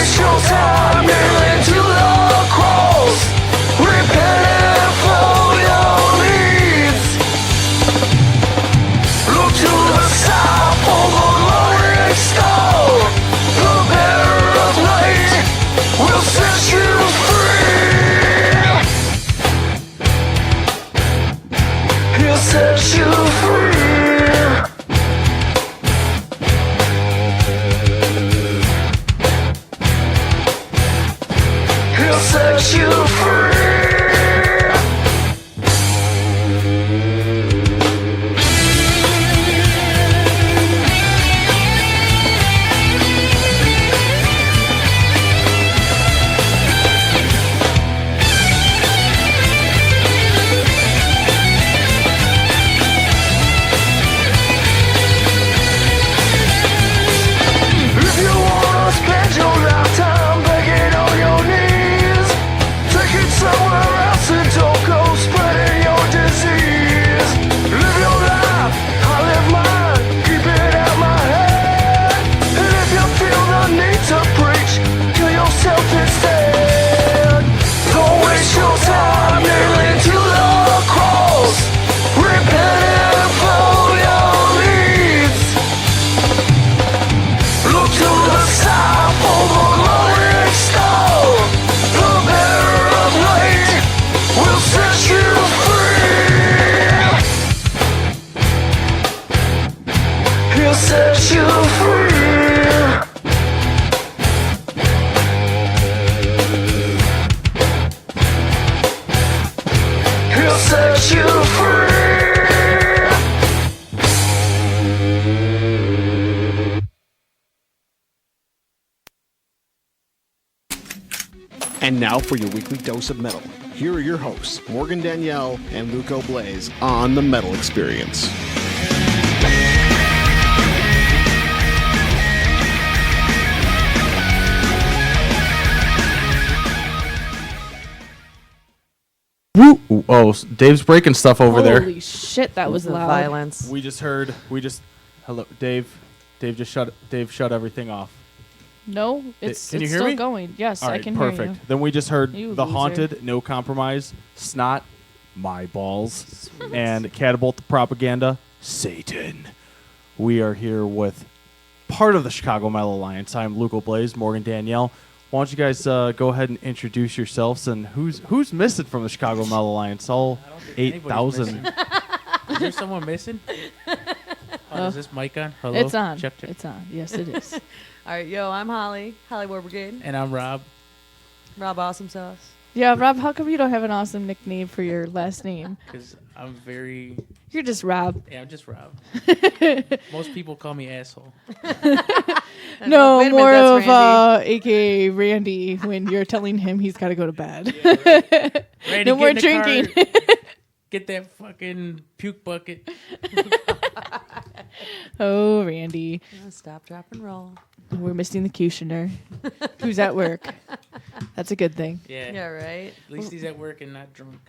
waste your time kneeling to the cross, repenting for your needs. Look to the south for the glory star. The bearer of light will set you free. He'll set you free. He'll set you free. If you wanna spend your lifetime begging on your knees, take it somewhere else and don't go spreading your disease. Live your life, I live mine, keep it out my head. And if you feel the need to preach, kill yourself instead. Don't waste your time kneeling to the cross, repenting for your needs. Look to the south for the glory star. The bearer of light will set you free. He'll set you free. He'll set you free. And now for your weekly dose of metal. Here are your hosts, Morgan Danielle and Luco Blaze, on the Metal Experience. Woo! Oh, Dave's breaking stuff over there. Holy shit, that was The loud. violence. Hello, Dave. Dave shut everything off. No, it's can you hear still me? going. Yes, All I right, can perfect. hear you. Then we just heard You The loser. Haunted, No Compromise, Snot, My Balls, and Catapult the Propaganda, Satan. We are here with part of the Chicago Metal Alliance. I'm Luco Blaze, Morgan Danielle. Why don't you guys go ahead and introduce yourselves, and who's missing from the Chicago Metal Alliance? All I don't think anybody's 8,000. missing. Is there someone missing? Oh, is this mic on? Hello? It's on. Check. It's on. Yes, it is. All right, yo, I'm Holly War Brigade, And I'm Rob. Rob Awesome Sauce. Yeah, Rob, how come you don't have an awesome nickname for your last name? Because I'm very... You're just Rob. Yeah, I'm just Rob. Most people call me asshole. No, wait a minute, more that's of AKA Randy when you're telling him he's got to go to bed. Randy, No more get in the drinking. car. Get that fucking puke bucket. Oh, Randy. Stop, drop, and roll. We're missing the cutioner who's at work. That's a good thing. Yeah. Yeah, right. At least he's at work and not drunk.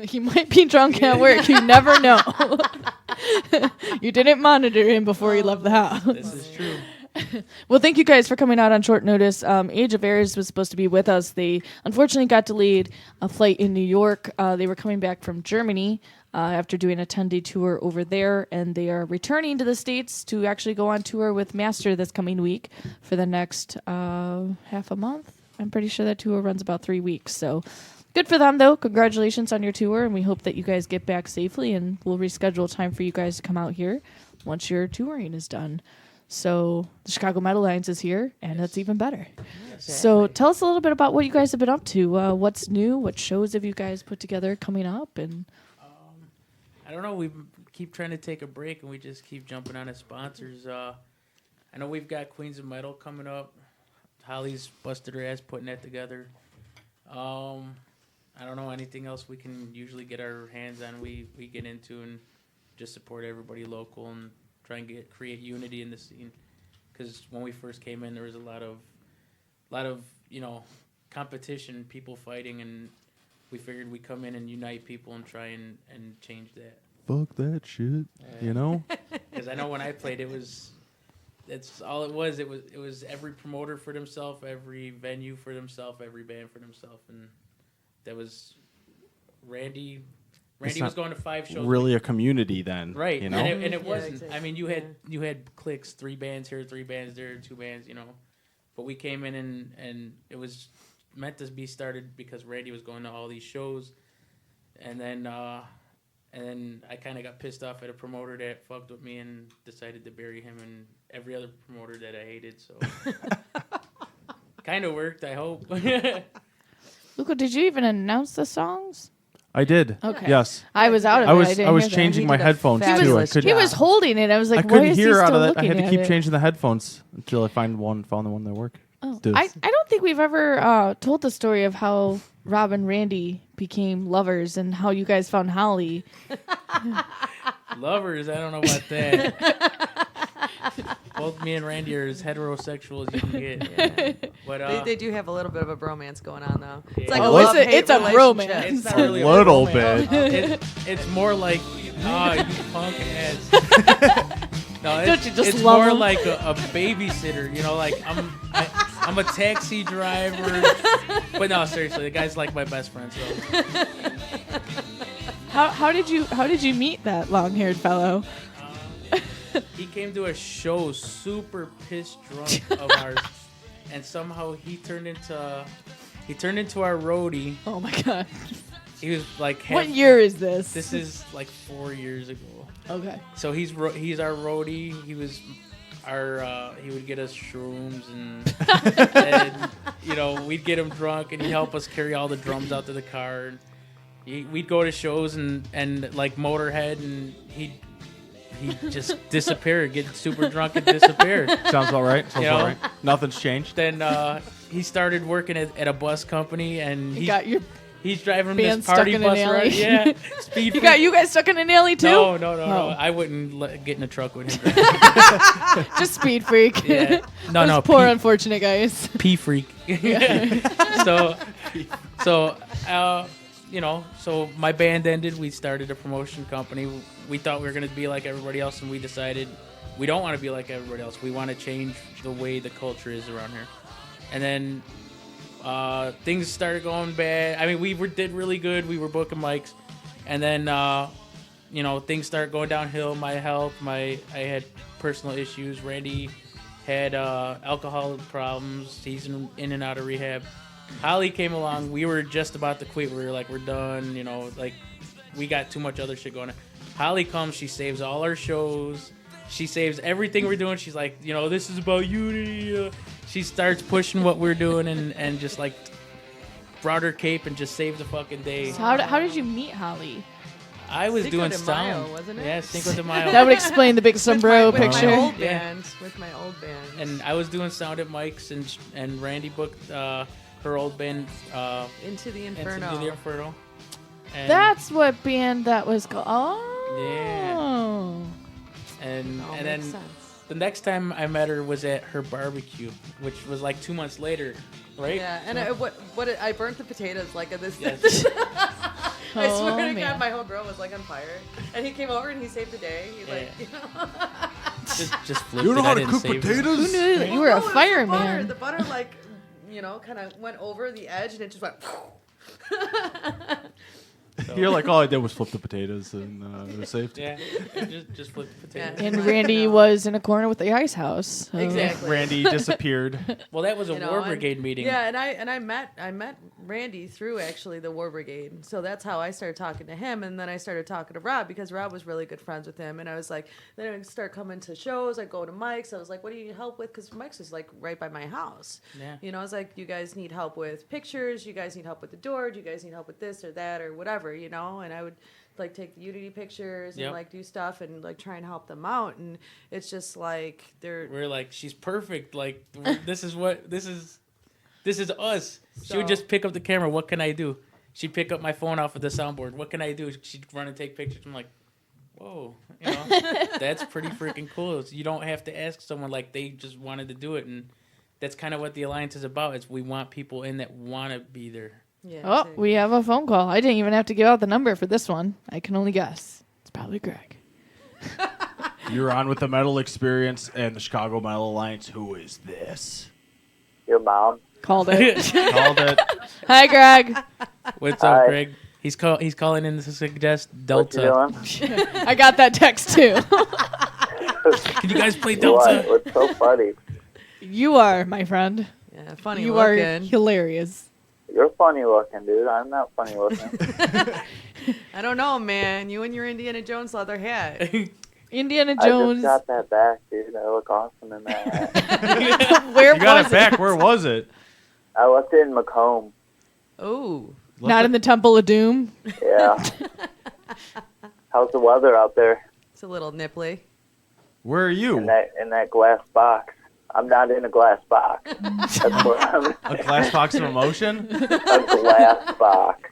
He might be drunk at work. You never know. You didn't monitor him before he left the house. This is true. Well, thank you guys for coming out on short notice. Age of Heirs was supposed to be with us. They unfortunately got delayed a flight in New York. They were coming back from Germany after doing a 10-day tour over there, and they are returning to the States to actually go on tour with Master this coming week for the next half a month. I'm pretty sure that tour runs about 3 weeks, so good for them, though. Congratulations on your tour, and we hope that you guys get back safely, and we'll reschedule time for you guys to come out here once your touring is done. So the Chicago Metal Alliance is here, and that's even better. So tell us a little bit about what you guys have been up to. What's new? What shows have you guys put together coming up? And I don't know. We keep trying to take a break, and we just keep jumping on as sponsors. I know we've got Queens of Metal coming up. Holly's busted her ass putting that together. I don't know anything else we can usually get our hands on. We get into and just support everybody local and try and create unity in the scene. Because when we first came in, there was a lot of competition, people fighting, and we figured we'd come in and unite people and try and change that. Fuck that shit, you know? Because I know when I played, it was That's all it was. It was every promoter for themselves, every venue for themselves, every band for themselves, and that was Randy. Randy was not going to 5 shows. Really a community then, Right, You know, and it Yeah, wasn't. exactly. I mean, you had cliques, 3 bands here, 3 bands there, 2 bands, But we came in and it was meant to be started because Randy was going to all these shows, and then I kind of got pissed off at a promoter that fucked with me and decided to bury him and every other promoter that I hated. So kind of worked, I hope. Luca, did you even announce the songs? I did. Okay. Yes, I was out of I it. was. didn't I was hear that. changing He my did a headphones too. I fabulous couldn't. He was holding it. I was like, I why couldn't is he hear still out of that. I looking had to at keep it? changing the headphones until I found one that work. Oh. Dude. I don't think we've ever told the story of how Rob and Randy became lovers and how you guys found Holly. Lovers, I don't know about that. Both me and Randy are as heterosexual as you can get. But They do have a little bit of a bromance going on, though. It's Yeah. like Oh, a it's love-hate it's a relationship. bromance. it's not A really little romance. It's more like, oh, you punk ass. No, Don't you just it's love more him? like a babysitter. Like I'm a taxi driver. But no, seriously, the guy's like my best friend. So How did you meet that long-haired fellow? he came to a show super pissed drunk of ours, and somehow he turned into our roadie. Oh my god. He was like, What year is this? This is like 4 years ago. Okay. So he's our roadie. He was our he would get us shrooms and we'd get him drunk and he'd help us carry all the drums out to the car. And we'd go to shows and like Motorhead and he'd just disappear, get super drunk and disappear. Sounds all right. Sounds You all know? right. Nothing's changed. Then he started working at a bus company and You got your he's driving band this party stuck in an bus alley. around. Yeah, speed. you got you guys stuck in an alley too? No. Oh. I wouldn't get in a truck with him. Just speed freak. Yeah. No, Those no. poor unfortunate guys. Pee freak. so so my band ended. We started a promotion company. We thought we were going to be like everybody else, and we decided we don't want to be like everybody else. We want to change the way the culture is around here. And then things started going bad. I mean, did really good. We were booking mics, and then things started going downhill. My health, I had personal issues. Randy had alcohol problems. He's in and out of rehab. Holly came along. We were just about to quit. We were like, we're done. We got too much other shit going on. Holly comes. She saves all our shows. She saves everything we're doing. She's like, this is about unity. She starts pushing what we're doing and just like brought her cape and just saved the fucking day. So how did you meet Holly? I was Cinco doing de Mayo, sound. wasn't it? Yeah, Cinco de Mayo. That would explain the big sombrero with picture. My old Yeah. band. With my old band. And I was doing sound at Mike's and Randy booked her old band Into the Into Inferno. the Inferno. And, That's what band that was called. Oh. Yeah. and All and makes then sense. the next time I met her was at her barbecue, which was like 2 months later, right? Yeah, and I burnt the potatoes like this. Yes. I Oh, swear to man. God, my whole grill was like on fire, and he came over and he saved the day. He's like, just flipped it. I didn't save it. Who knew that you were No, a it was fireman? The butter like, kind of went over the edge, and it just went. So, You're like, all I did was flip the potatoes and it was saved. yeah, just flipped the potatoes. Yeah. And Randy was in a corner with the ice house. so- Exactly. Randy disappeared. Well, that was a You know, War and- Brigade meeting. Yeah, and I met Randy through actually the War Brigade. So that's how I started talking to him, and then I started talking to Rob because Rob was really good friends with him. And I was like, then I would start coming to shows. I'd go to Mike's. I was like, what do you need help with? Because Mike's is like right by my house. Yeah. I was like, you guys need help with pictures. You guys need help with the door. Do you guys need help with this or that or whatever, And I would like take the Unity pictures Yep. and like do stuff and like try and help them out. And it's just like We're like, she's perfect. Like, this is us. She would So- just pick up the camera. What can I do? She'd pick up my phone off of the soundboard. What can I do? She'd run and take pictures. I'm like, whoa, that's pretty freaking cool. You don't have to ask someone, like, they just wanted to do it. And that's kind of what the Alliance is about. Is we want people in that want to be there. yeah. Oh, we have a phone call. I didn't even have to give out the number for this one. I can only guess. It's probably Greg. You're on with the Metal Experience and the Chicago Metal Alliance. Who is this? Your mom. Called it. Called it. Hi, Greg. What's Hi. up, Greg? He's calling in to suggest What you Delta. doing? I got that text too. Can you guys play What? Delta? What's so funny? You are, my friend. Yeah, funny You are looking. hilarious. You're funny looking, dude. I'm not funny looking. I don't know, man. You and your Indiana Jones leather hat. Indiana I just Jones. got that back, dude. I look awesome in that hat. Where You got was it back. Where was it? I left it in Macomb. Ooh. Not in the Temple of Doom. Yeah. How's the weather out there It's a little nipply. Where are you? in that glass box? I'm not in a glass box. That's where I'm. A glass box of emotion? A glass box.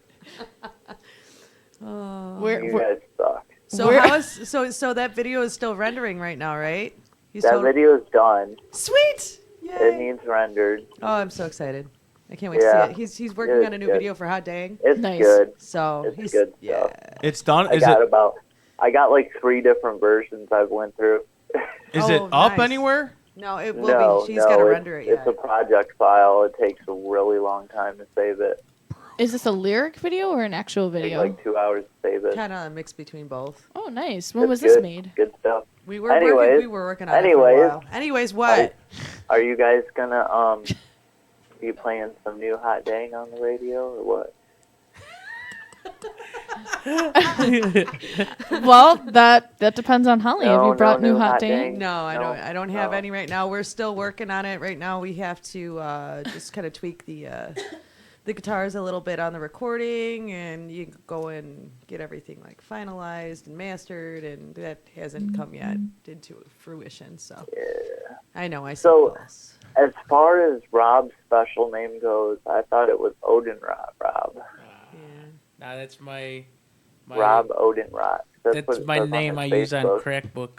Where, You where guys suck. So Where- how is so that video is still rendering right now, right? You That still- video is done. Sweet. It Yay. needs rendered. Oh, I'm so excited. I can't wait Yeah. to see it. He's working Good, on a new good. video for Hot Dang. It's Nice. good. So It's he's good yeah. stuff. It's done. I got like 3 different versions I've went through. Is it Oh, up nice. anywhere? No, it will No, be. She's got to it's, render it it's yet. a project file. It takes a really long time to save it. is this a lyric video or an actual It takes video? like 2 hours to save it. Kind of a mix between both. Oh, nice. When It's was this good. made? Good stuff. We were Anyways- working on it for a while. Anyways, what? Are you guys gonna be playing some new Hot Dang on the radio or what? Well, that depends on Holly. Have No, you brought no new new Hot Hot Dang? Dang. No, I No, don't. I don't have no. any right now. We're still working on it right now. We have to just kind of tweak the guitars a little bit on the recording, and you can go and get everything like finalized and mastered, and that hasn't come yet into fruition. So Yeah. I know I So- suppose. As far as Rob's special name goes, I thought it was Odinrod Rob. Yeah. Nah, that's my Rob Odinrod. what That's it my says on name I his use on Facebook. Crackbook.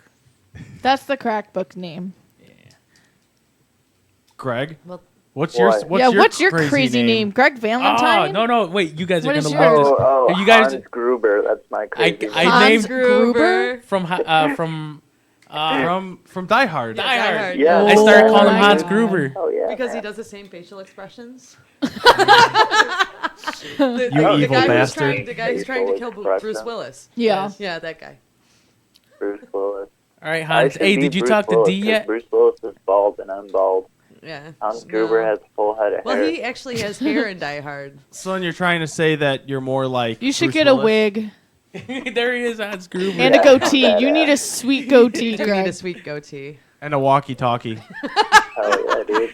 That's the crack book name. Yeah. Greg? Well, What's What? What's your crazy name? Greg Oh Valentine? no! Wait, you guys What are is gonna yours? love this. Oh, You guys- Hans Gruber. That's my crazy I name. Hans named Gruber? From Die Hard. Die Hard. Yeah. I started Oh calling him my Hans God. Gruber. Oh yeah. because he man. does the same facial expressions. You the evil guy bastard. the guy who's trying to kill Facial Bruce expression. Willis. Yeah. Yeah, that guy. Bruce Willis. All right, I Hans. should Hey, be did you Bruce talk to Willis, D 'cause yet? Bruce Willis is bald and I'm bald. Yeah. Hans Gruber No. has a full head of Well, hair. he actually has hair in Die Hard. So then you're trying to say that you're more like You should Bruce get a Willis? wig There he is, Hans Gruber. and a Yeah, goatee. not You bad. need a sweet goatee, You do need Greg. a sweet goatee. and a walkie-talkie. Hell yeah, dude.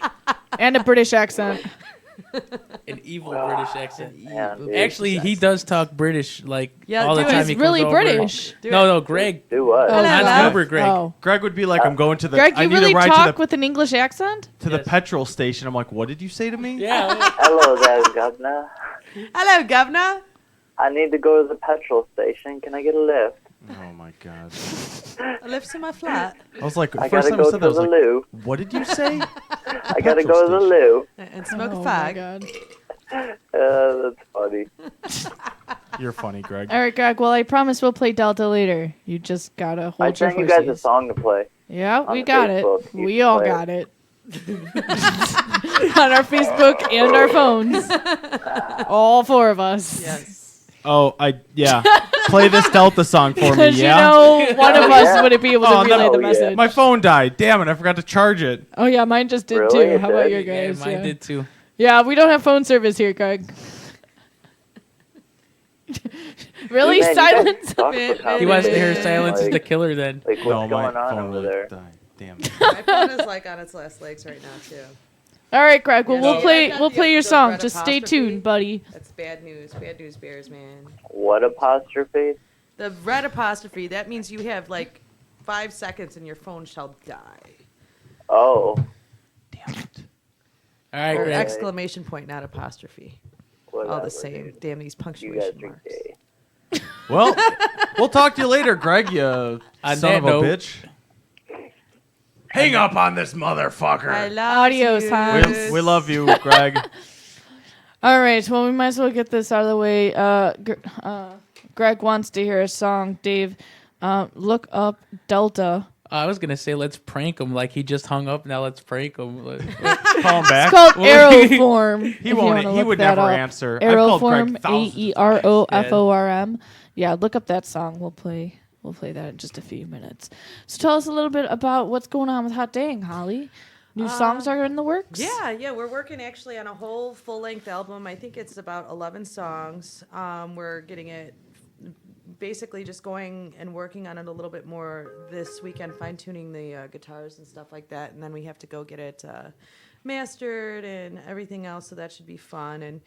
And a British accent. An evil British accent. Yeah, dude. Actually, he does talk British like Yeah, all the do it. time. He's he He's really comes over. British. Do No, it. no, Greg. Do what? Oh, Hans hello. Gruber, Greg. Oh. Greg would be like, I'm going to the. Greg, I you need really to ride talk to with an English accent? the Yes. petrol station. I'm like, what did you say to me? Yeah. Hello there, governor. Hello, governor. I need to go to the petrol station. Can I get a lift? Oh my god. I live to my flat. I was like, I first gotta time I go said to that, I was the like, loo. what did you say? I gotta petrol go to the station. loo. And smoke Oh a my fag. God. That's funny. You're funny, Greg. All right, Greg. Well, I promise we'll play Delta later. You just gotta I hold your sent you guys a horses. song to play. Yeah, on we the got it. Facebook. You We can all play it. got it. On our Facebook and our phones. All 4 of us. Yes. Oh, yeah. Play this Delta song for me, Because yeah? you know one of us Yeah. wouldn't be able to Oh, relay no. the Oh, yeah. message. My phone died. Damn it, I forgot to charge it. Oh yeah, mine just did Really? too. It How about did? your Yeah, guys? mine Yeah. did too. Yeah, we don't have phone service here, Greg. Really? Man, you guys Silence? suck Bit, with how He wants to they- hear Silence is the like, killer then. Like, what's No, my going on phone over really there? died. Damn. My phone is like on its last legs right now too. All right, Greg. Well, Yeah, we'll so play. I got We'll the- play your the song. red Just stay apostrophe. tuned, buddy. That's bad news. Bad news bears, man. What apostrophe? The red apostrophe, that means you have like 5 seconds and your phone shall die. Oh, Damn it. All right, Or Greg. exclamation point, not apostrophe. whatever. All the same. dude. Damn these You guys punctuation are marks. gay. Well, we'll talk to you later, Greg, you On son that of a note- bitch. Hang up on this motherfucker. I love Adios, you. Hans. We love you, Greg. All right. Well, we might as well get this out of the way. Greg wants to hear a song. Dave, Look up Delta. I was gonna say let's prank him. Like he just hung up. Now let's prank him. Call him back. It's called Aeroform. He won't. He would never answer. I've called Aeroform. Greg thousands of Aeroform. Yeah, look up that song. We'll play that in just a few minutes. So tell us a little bit about what's going on with Hot Dang, Holly. New songs are in the works? Yeah, we're working actually on a whole full-length album. I think it's about 11 songs. We're getting it basically just going and working on it a little bit more this weekend, fine-tuning the guitars and stuff like that, and then we have to go get it mastered and everything else, so that should be fun. And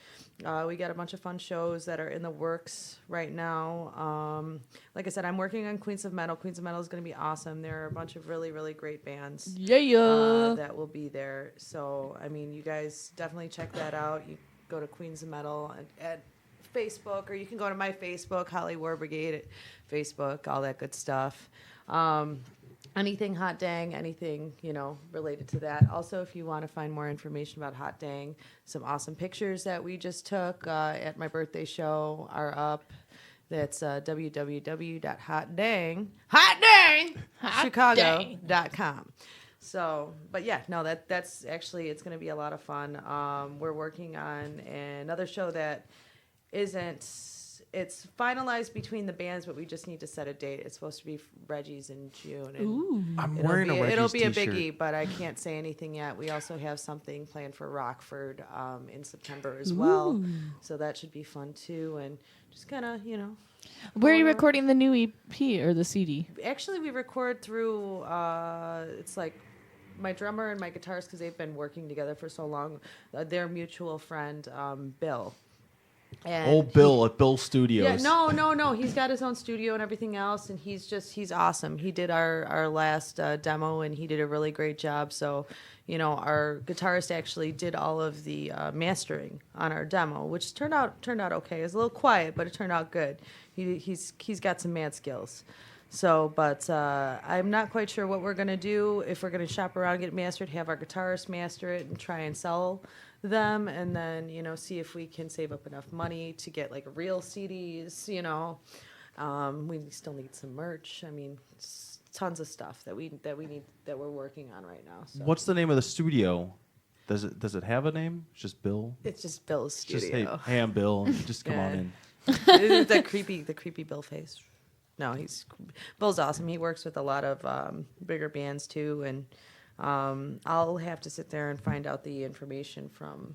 we got a bunch of fun shows that are in the works right now. Like I said, I'm working on Queens of Metal. Queens of Metal is going to be awesome. There are a bunch of really, really great bands that will be there. So, I mean, you guys definitely check that out. You go to Queens of Metal at Facebook, or you can go to my Facebook, Holly War Brigade at Facebook, all that good stuff. Anything Hot Dang, anything, related to that. Also, if you want to find more information about Hot Dang, some awesome pictures that we just took at my birthday show are up. That's www.hotdangchicago.com. So, but yeah, no, that's actually, it's going to be a lot of fun. We're working on another show that it's finalized between the bands, but we just need to set a date. It's supposed to be Reggie's in June. And Ooh. I'm wearing a Reggie's It'll be a t-shirt. biggie, but I can't say anything yet. We also have something planned for Rockford in September as well. So that should be fun too. And just kind of, Where are you recording the new EP or the CD? Actually, we record through, it's like my drummer and my guitarist, because they've been working together for so long. Their mutual friend, Bill. And Bill at Bill Studios. Yeah, no. He's got his own studio and everything else, and he's awesome. He did our last demo, and he did a really great job. So, our guitarist actually did all of the mastering on our demo, which turned out okay. It was a little quiet, but it turned out good. He's got some mad skills. So, but I'm not quite sure what we're gonna do. If we're gonna shop around, get it mastered, have our guitarist master it, and try and sell them, and then see if we can save up enough money to get like real CDs. We still need some merch. I mean, tons of stuff that we need, that we're working on right now. So. What's the name of the studio? Does it have a name? It's just Bill. It's just Bill's studio. Just hey, I'm Bill. Just come on in. the creepy Bill face. No, Bill's awesome. He works with a lot of bigger bands too, and I'll have to sit there and find out the information from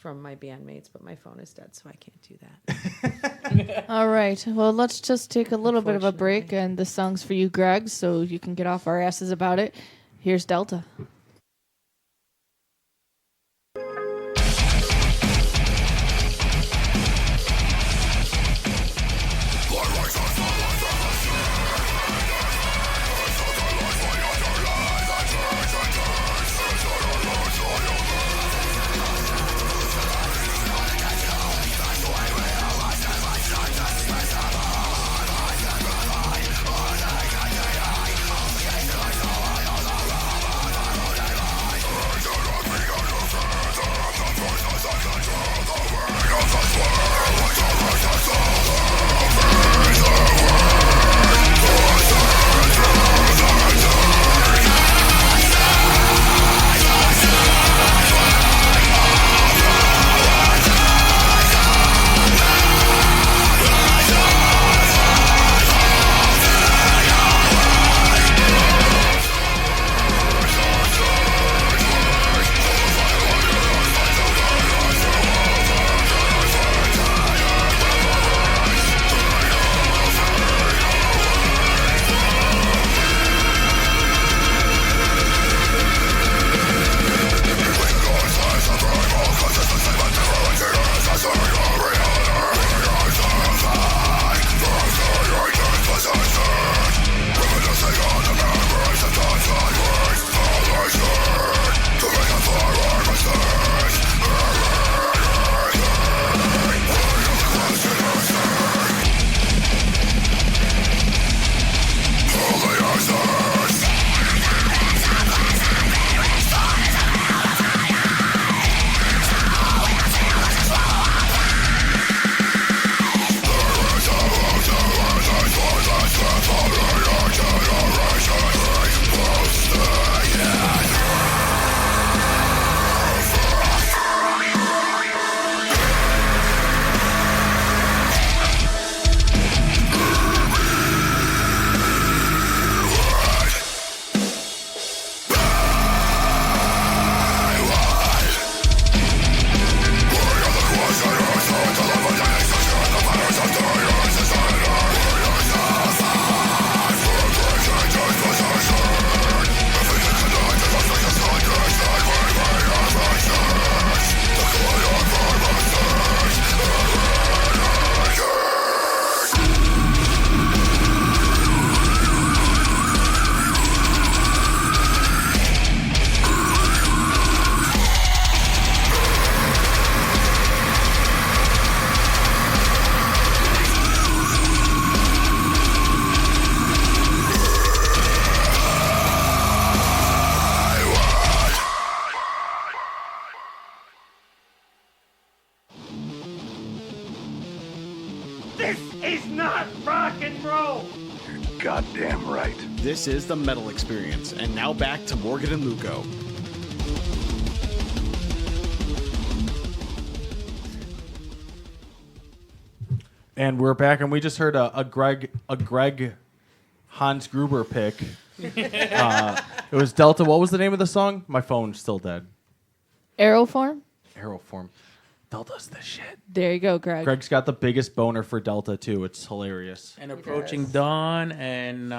my bandmates, but my phone is dead, so I can't do that. All right. Well, let's just take a little bit of a break, and this song's for you, Greg, so you can get off our asses about it. Here's Delta. Hot This is not rock and roll. You're goddamn right. This is the Metal Experience, and now back to Morgan and Luco. And we're back, and we just heard a Greg Hans Gruber pick. It was Delta. What was the name of the song? My phone's still dead. Aeroform? Aeroform. Delta's the shit. There you go, Greg. Greg's got the biggest boner for Delta, too. It's hilarious. And Approaching Dawn, and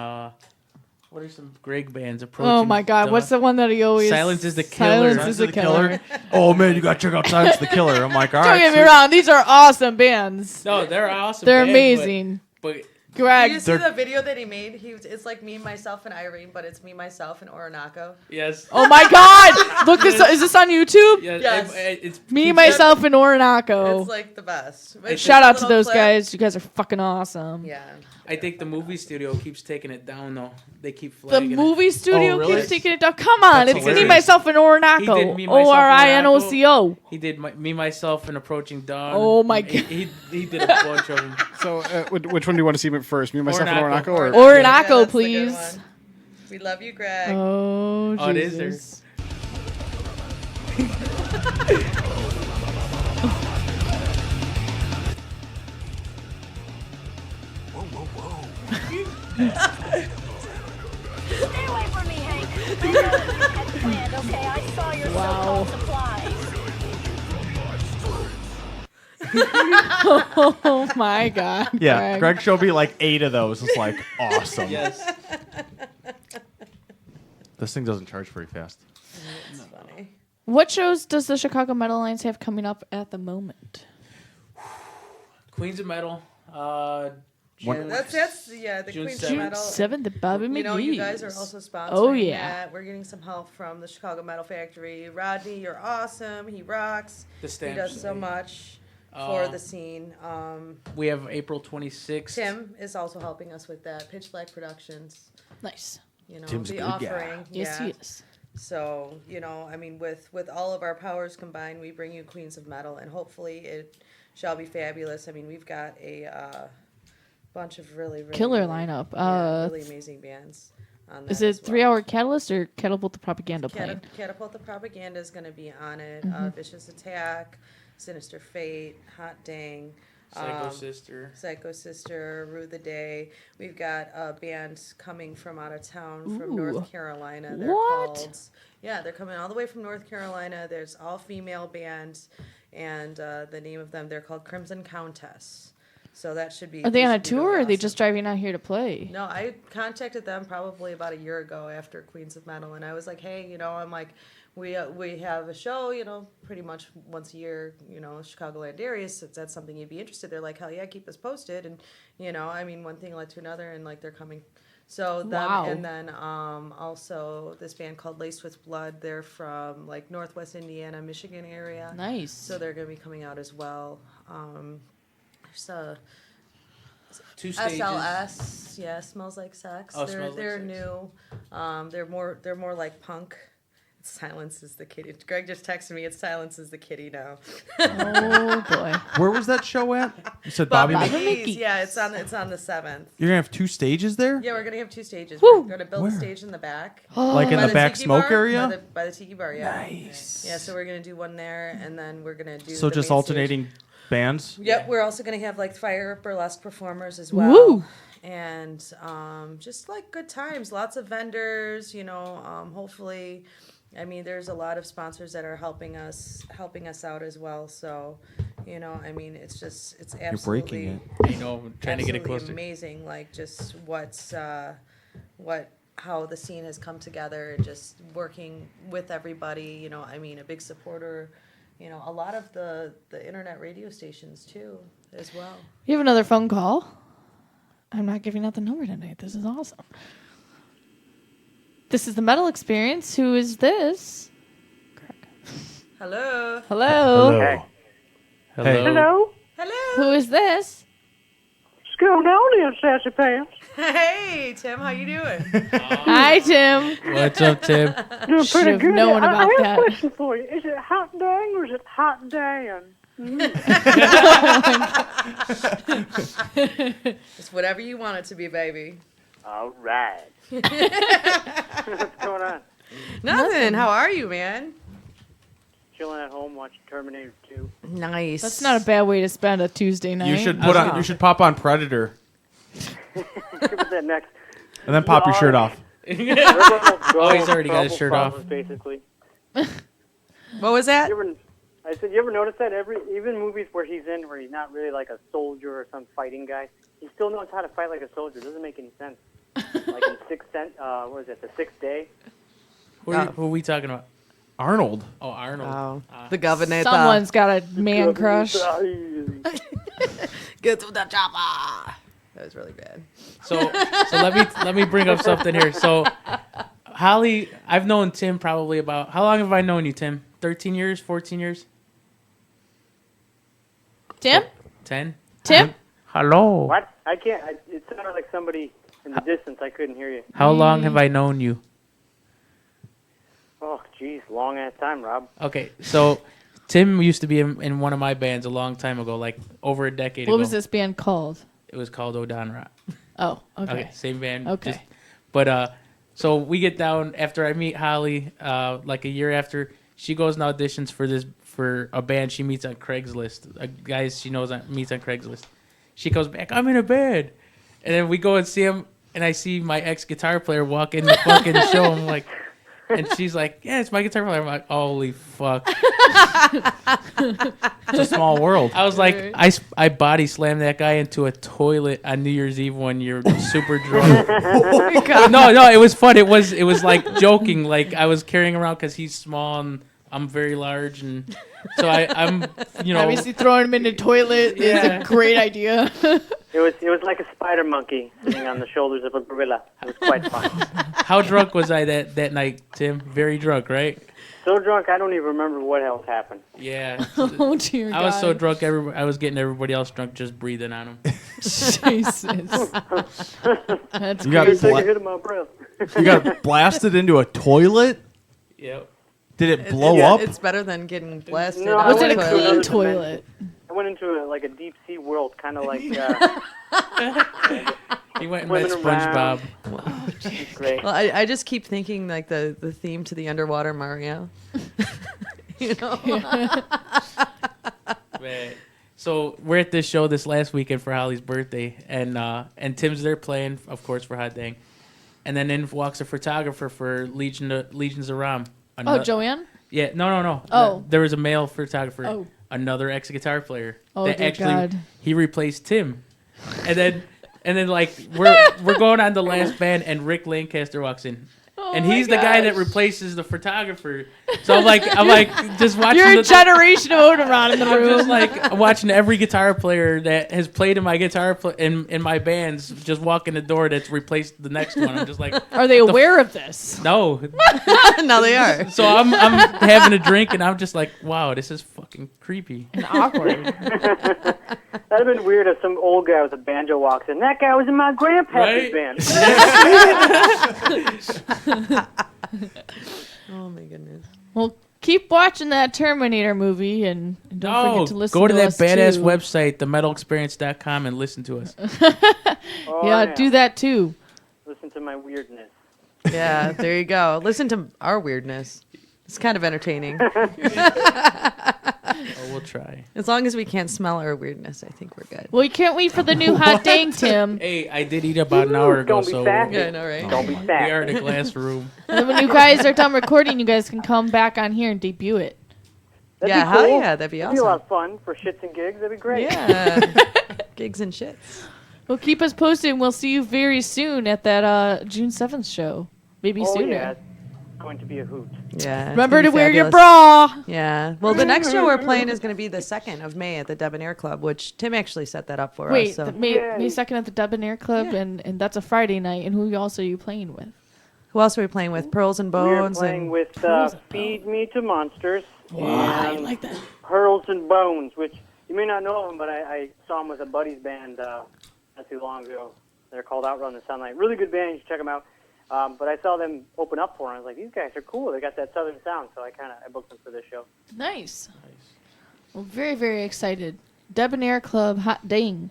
what are some Greg bands? Approaching Oh my God! Dawn. What's the one that he always? Silence is the Killer. Silence is the Killer. Oh, man, you got to check out Silence the Killer. I'm like, all Don't right. get me sweet. wrong; these are awesome bands. No, they're awesome. They're bands, amazing. But Greg, Did you see the video that he made? It's like me, myself, and Irene, but it's me, myself, and Orinoco. yes. oh my God! Look, is this on YouTube? Yeah, Yes. it's Me, myself, and Orinoco. It's like the best. It's Shout just out a to little those clip. guys. You guys are fucking awesome. Yeah. I think the movie studio keeps taking it down though. They keep The flagging movie studio Oh, really? keeps taking it down. Come on, That's it's me, hilarious. myself, and He Orinoco. did Me, Myself, and Orinoco. it. He did Me, Myself, and Approaching Dawn. Oh, my He did a bunch of them. So, which one do you want to see first? Me, myself, and Orinoco. Orinoco? Or? Orinoco, that's the good please. one. We love you, Greg. Oh, Oh, it is there. Jesus. Stay away from me, Hank. I know you had planned, okay? I saw your so-called supplies. Oh my God. Yeah, Greg showed me like 8 of those. It's like, awesome. Yes. This thing doesn't charge very fast. It's funny. What shows does the Chicago Metal Alliance have coming up at the moment? Queens of Metal. What- That's the June Queen's 7th. Metal. 7th, the Bobby McGee. You know, you guys are also sponsoring Oh, yeah. that. We're getting some help from the Chicago Metal Factory. Rodney, you're awesome. He rocks. The He stamps. does so much for the scene. We have April 26th. Tim is also helping us with that. Pitch Black Productions. Nice. You know, Tim's a the good guy. offering. Yes, yeah. he is. So, you know, I mean, with all of our powers combined, we bring you Queens of Metal, and hopefully it shall be fabulous. I mean, we've got a bunch of really Killer really, lineup. really amazing bands on that Is it as well. 3 Hour Catalyst or Catapult the Propaganda playing? Catapult the Propaganda is going to be on it. Mm-hmm. Vicious Attack, Sinister Fate, Hot Dang. Psycho Sister. Psycho Sister, Rue the Day. We've got a band coming from out of town from Ooh. North Carolina. They're What? called. Yeah, they're coming all the way from North Carolina. There's all female bands, and the name of them, they're called Crimson Countess. So that should be. Are they on a should be tour really or are they awesome. just driving out here to play? No, I contacted them probably about a year ago after Queens of Metal, and I was like, hey, you know, I'm like, we have a show, you know, pretty much once a year, you know, Chicagoland areas. If that's something you'd be interested, they're like, hell yeah, keep us posted, and you know, I mean, one thing led to another, and like they're coming. So them, Wow. and then also this band called Laced with Blood. They're from like Northwest Indiana, Michigan area. Nice. So they're gonna be coming out as well. There's a 2 stages. SLS, yeah, Smells Like Sex. Oh, they're Smells Like they're Sex. new. They're more like punk. Silence is the kitty. Greg just texted me. It's Silence is the kitty now. Oh boy. Where was that show at? You said Bobby Bobby McGee? McGee. Yeah, it's on the 7th. You're going to have 2 stages there? Yeah, we're gonna have 2 stages. Woo! We're gonna build Where? a stage in the back. Like in By the back tiki smoke bar, area? By the tiki bar, yeah. Nice. Yeah, so we're gonna do one there, and then we're gonna do. So the just main alternating bands? Stage. Yep, we're also gonna have like fire burlesque performers as well. Woo! And just like good times, lots of vendors. You know, hopefully, I mean, there's a lot of sponsors that are helping us out as well. So, you know, I mean, it's absolutely breaking I know. I'm trying to get it absolutely closer. amazing. Like just how the scene has come together, and just working with everybody. You know, I mean, a big supporter. You know, a lot of the internet radio stations too, as well. You have another phone call. I'm not giving out the number tonight. This is awesome. This is the Metal Experience. Who is this? Hello. Hello. Hey. Hello? Hello. Who is this? What's going on here, Sassy Pants? Hey, Tim, how you doing? Hi, Tim. What's up, Tim? Doing Should pretty have good. known I about have that. a question for you. Is it Hot Dang or is it Hot Dan? It's whatever you want it to be, baby. All right. What's going on? Nothing. How are you, man? Chilling at home watching Terminator 2. Nice. That's not a bad way to spend a Tuesday night. You should put on. You should pop on Predator Give it that next. and then pop your shirt off. Oh, he's already got his shirt off. Basically. What was that? I said, you ever notice that even movies where he's in where he's not really like a soldier or some fighting guy, he still knows how to fight like a soldier. It doesn't make any sense. Like in what is it, The Sixth Day? Who are we talking about? Arnold. Oh, Arnold. Oh, the governor. Someone's got a man crush. Get to the chopper. That was really bad. So let me bring up something here. So, Holly, I've known Tim probably about, how long have I known you, Tim? 13 years, 14 years? Tim? 10? Tim? Hello. What? I can't. It sounded like somebody in the distance. I couldn't hear you. How long have I known you? Oh, geez, long ass time, Rob. Okay, so Tim used to be in one of my bands a long time ago, like over a decade ago. What was this band called? It was called O'Donnell. Oh, okay. Same band. Okay. But so we get down after I meet Holly, like a year after. She goes and auditions for a band she meets on Craigslist. Guys she knows meets on Craigslist. She comes back, I'm in a band. And then we go and see him, and I see my ex-guitar player walk in the fucking show. I'm like, and she's like, yeah, it's my guitar player. I'm like, holy fuck. It's a small world. I was like, I body slammed that guy into a toilet on New Year's Eve one year, super drunk. Oh my God. No, it was fun. It was like joking. Like I was carrying around because he's small and I'm very large, and so I'm, obviously throwing him in the toilet is a great idea. It was like a spider monkey sitting on the shoulders of a gorilla. It was quite fun. How drunk was I that night, Tim? Very drunk, right? So drunk, I don't even remember what else happened. Yeah. Oh dear God. I was so drunk, I was getting everybody else drunk just breathing on them. Jesus. That's You got crazy. Take a hit of my breath. You got blasted into a toilet? Yep. Did it blow up? It's better than getting blasted. No, out Was of it the a toilet. clean toilet? I went into a deep sea world, kind of like He went and met Swimming SpongeBob. It's great. Well, I just keep thinking like the theme to the underwater Mario. You know. Man. So we're at this show this last weekend for Holly's birthday, and Tim's there playing, of course, for Hot Dang, and then in walks a photographer for Legions of Ram. Oh, Joanne? Yeah, no. Oh. There was a male photographer, Oh. another ex-guitar player. Oh, that dear actually God. he replaced Tim, and then like we're going on the last band, and Rick Lancaster walks in. Oh And my he's the guy that gosh. replaces the photographer. So I'm like just watching. You're a the, generation of Oderon in the I'm room. just like watching every guitar player that has played in my in my bands just walk in the door that's replaced the next one. I'm just like, Are they aware of this? no. Now they are. So I'm having a drink and I'm just like, wow, this is fucking creepy. And awkward. That'd have been weird if some old guy with a banjo walks in. That guy was in my grandpa's Right? band. Oh my goodness. Well, keep watching that Terminator movie and don't forget to listen go to that us badass too. website, themetalexperience.com, and listen to us. Oh, Yeah, do that too. Listen to my weirdness. Yeah, there you go. Listen to our weirdness. It's kind of entertaining. Oh, we'll try. As long as we can't smell our weirdness, I think we're good. Well, you can't wait for the new Hot Dang, Tim. Hey, I did eat about an hour ago, Don't be so fat. Yeah, I know, right? Don't be we fat. are in a glass room. And then when you guys are done recording, you guys can come back on here and debut it. That'd Yeah, be hell cool. yeah, that'd be That'd be a lot awesome. of fun for shits and gigs. That'd be great. Yeah. Gigs and shits. Well, keep us posted, and we'll see you very soon at that June 7th show. Maybe Oh, sooner. yeah. It's going to be a hoot. Yeah. it's Remember gonna to be wear your fabulous. bra. Yeah. Well, the next show we're playing is going to be the 2nd of May at the Debonair Club, which Tim actually set that up for Wait, us. So. May Yay. 2nd at the Debonair Club, and that's a Friday night. And who else are you playing with? Who else are we playing with? Pearls and We're Bones. playing And with Feed Me to Monsters I and like that. Pearls and Bones, which you may not know them, but I saw them with a buddy's band not too long ago. They're called Outrun the Sunlight. Really good band. You should check them out. But I saw them open up for them. I was like, these guys are cool. They got that southern sound. So I booked them for this show. Nice. Well, very, very excited. Debonair Club Hot Dang,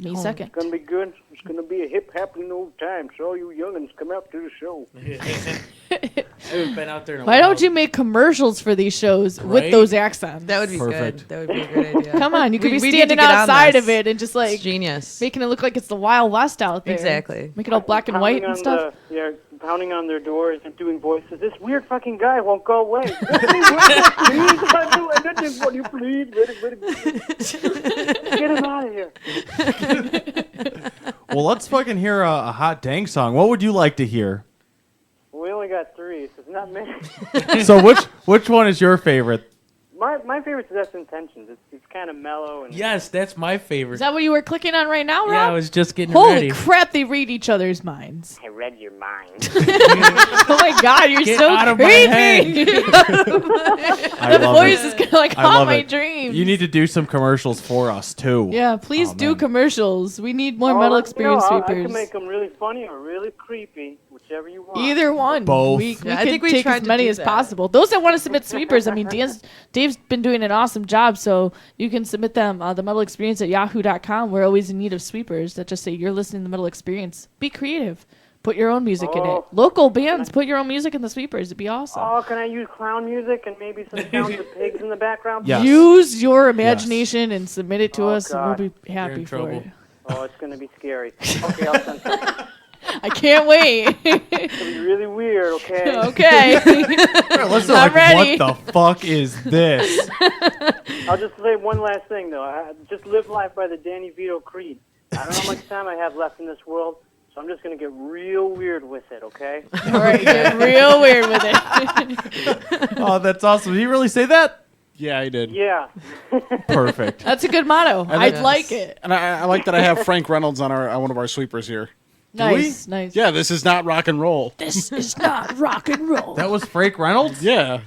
May 2nd. It's gonna be good. It's gonna be a hip happening old time. So all you youngins come out to the show. I haven't been out there in a Why while. don't you make commercials for these shows with Right? those accents? That would be Perfect. good. That would be a good idea. Come on, you could be We need to standing get on outside this. of it and just like It's genius. making it look like it's the Wild West out there. Exactly. Make it all black and white and stuff. Pounding on their doors and doing voices. This weird fucking guy won't go away. Please, get him out of here. Well, let's fucking hear a hot dang song. What would you like to hear? We only got 3, so it's not many. So which one is your favorite? My favorite's Best Intentions. It's kind of mellow and Yes, that's my favorite. Is that what you were clicking on right now, Rob? Yeah, I was just getting Holy ready. crap, they read each other's minds. I read your mind. Oh my god, you're Get so out of my creepy. I That love voice it. is gonna like I haunt love my it. dreams. You need to do some commercials for us too. Yeah, please Oh, do man. commercials. We need more metal experience I sweepers. can make them really funny or really creepy, whichever you want. Either one. Both. We Yeah, I could think we take tried as to many do as that. possible. Those that want to submit sweepers, I mean, Dave's been doing an awesome job, so you can submit them the metal experience at yahoo.com. We're always in need of sweepers that just say you're listening to the metal experience. Be creative. Put your own music in it. Oh. Local bands, put your own music in the sweepers. It'd be awesome. Oh, can I use clown music and maybe some sounds of pigs in the background? Yes. Use your imagination and submit it to Oh, us, God. and we'll be You're happy in for trouble. it. Oh, it's gonna be scary. Okay, I'll send something. I can't wait. It's gonna be really weird. Okay. Okay. Let's I'm like, ready. what the fuck is this? I'll just say one last thing though. Just live life by the Danny Vito creed. I don't know how much time I have left in this world, so I'm just gonna get real weird with it. Okay. All right, get real weird with it. Oh, that's awesome. Did he really say that? Yeah, I did. Yeah. Perfect. That's a good motto. I'd Yes. like it. And I like that I have Frank Reynolds on one of our sweepers here. Nice, nice. Yeah, this is not rock and roll. This is not rock and roll. That was Frank Reynolds? Yeah,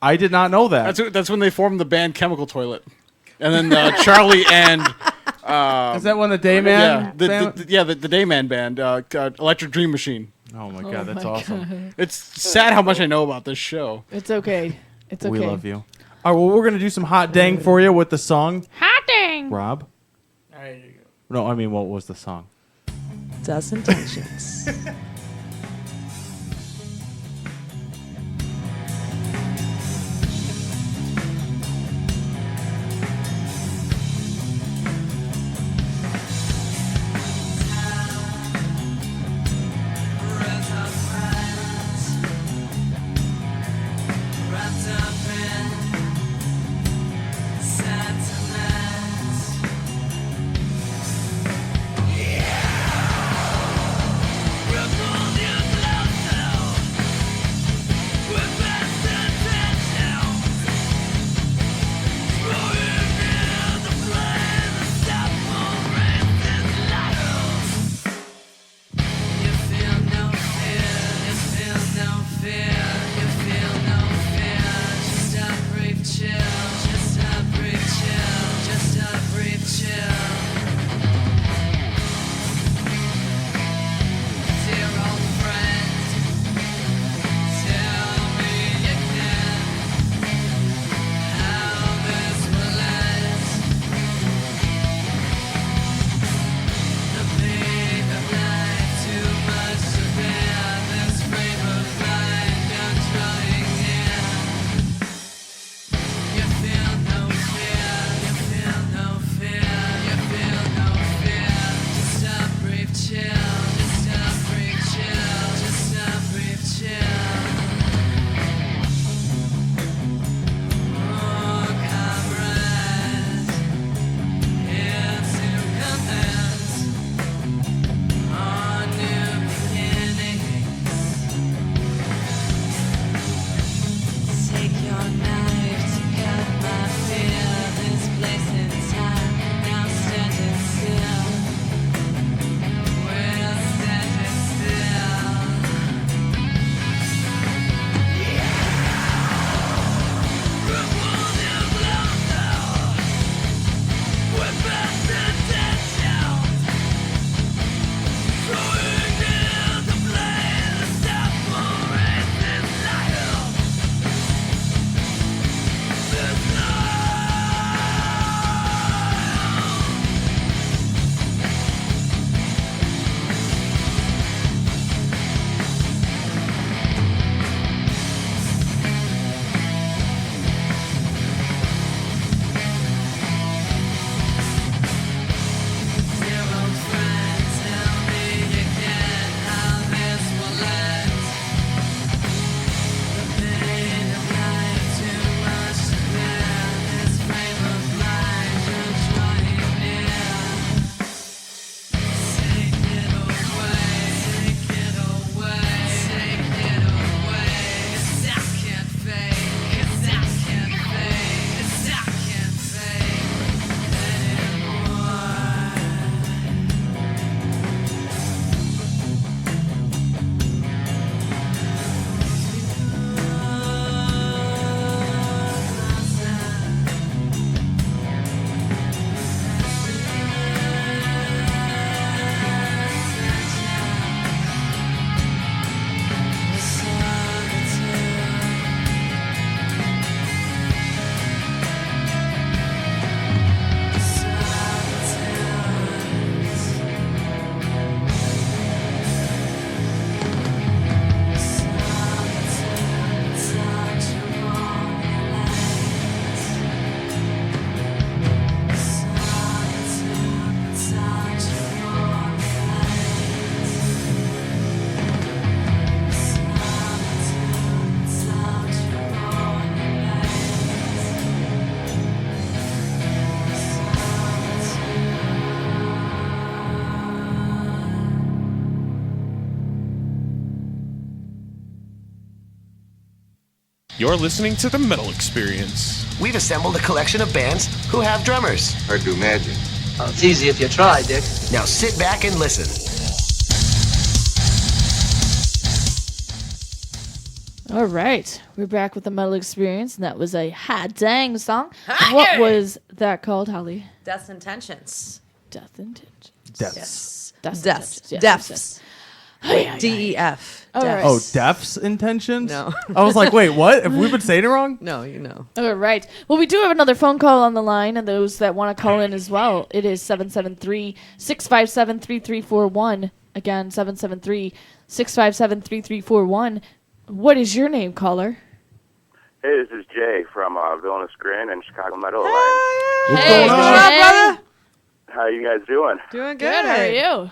I did not know that. that's when they formed the band Chemical Toilet, and then Charlie and Is that when the Dayman? the Dayman band, Electric Dream Machine. Oh my god, that's awesome. It's sad how much I know about this show. It's okay. It's okay. We love you. All right, well, we're gonna do some hot dang for you with the song. Hot dang. Rob? All right, here you go. No, I mean, what was the song? Dust Intentions. With You're listening to The Metal Experience. We've assembled a collection of bands who have drummers. Or do magic. Well, it's easy if you try, Dick. Now sit back and listen. All right, we're back with the Metal Experience, and that was a hot dang song. What was that called, Holly? Death's Intentions. Death Intentions. Yes. Death's Deaths. Intentions. Yes, Deaths. yes, DEF. All right. Oh, Def's intentions? No. I was like, wait, what? Have we been saying it wrong? No, you know. All right. Well, we do have another phone call on the line, and those that want to call in as well. It is 773-657-3341. Again, 773-657-3341. What is your name, caller? Hey, this is Jay from Villainous Grin and Chicago Metal Alliance. Hey, What's up, brother? How you guys doing? Doing Good. How are you?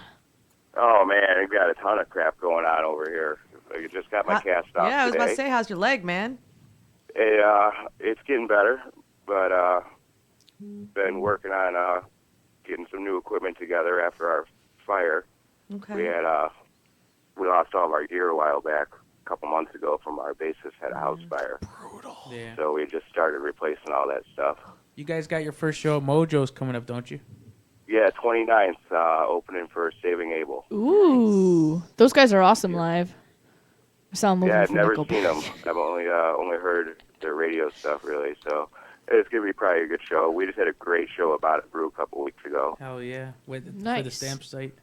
Oh, man, I've got a ton of crap going on over here. I just got my cast off Yeah, I was about to today. say, how's your leg, man? It's getting better, but been working on getting some new equipment together after our fire. Okay. We lost all of our gear a while back, a couple months ago, from our bassist had a house fire. Yeah. So we just started replacing all that stuff. You guys got your first show at Mojo's coming up, don't you? Yeah, 29th, opening for Saving Abel. Ooh. Those guys are awesome live. I saw them over Yeah, I've from never Nickelback. seen them. I've only heard their radio stuff, really. So it's going to be probably a good show. We just had a great show about it Brew a couple weeks ago. Hell yeah. For the Nice. stamp site.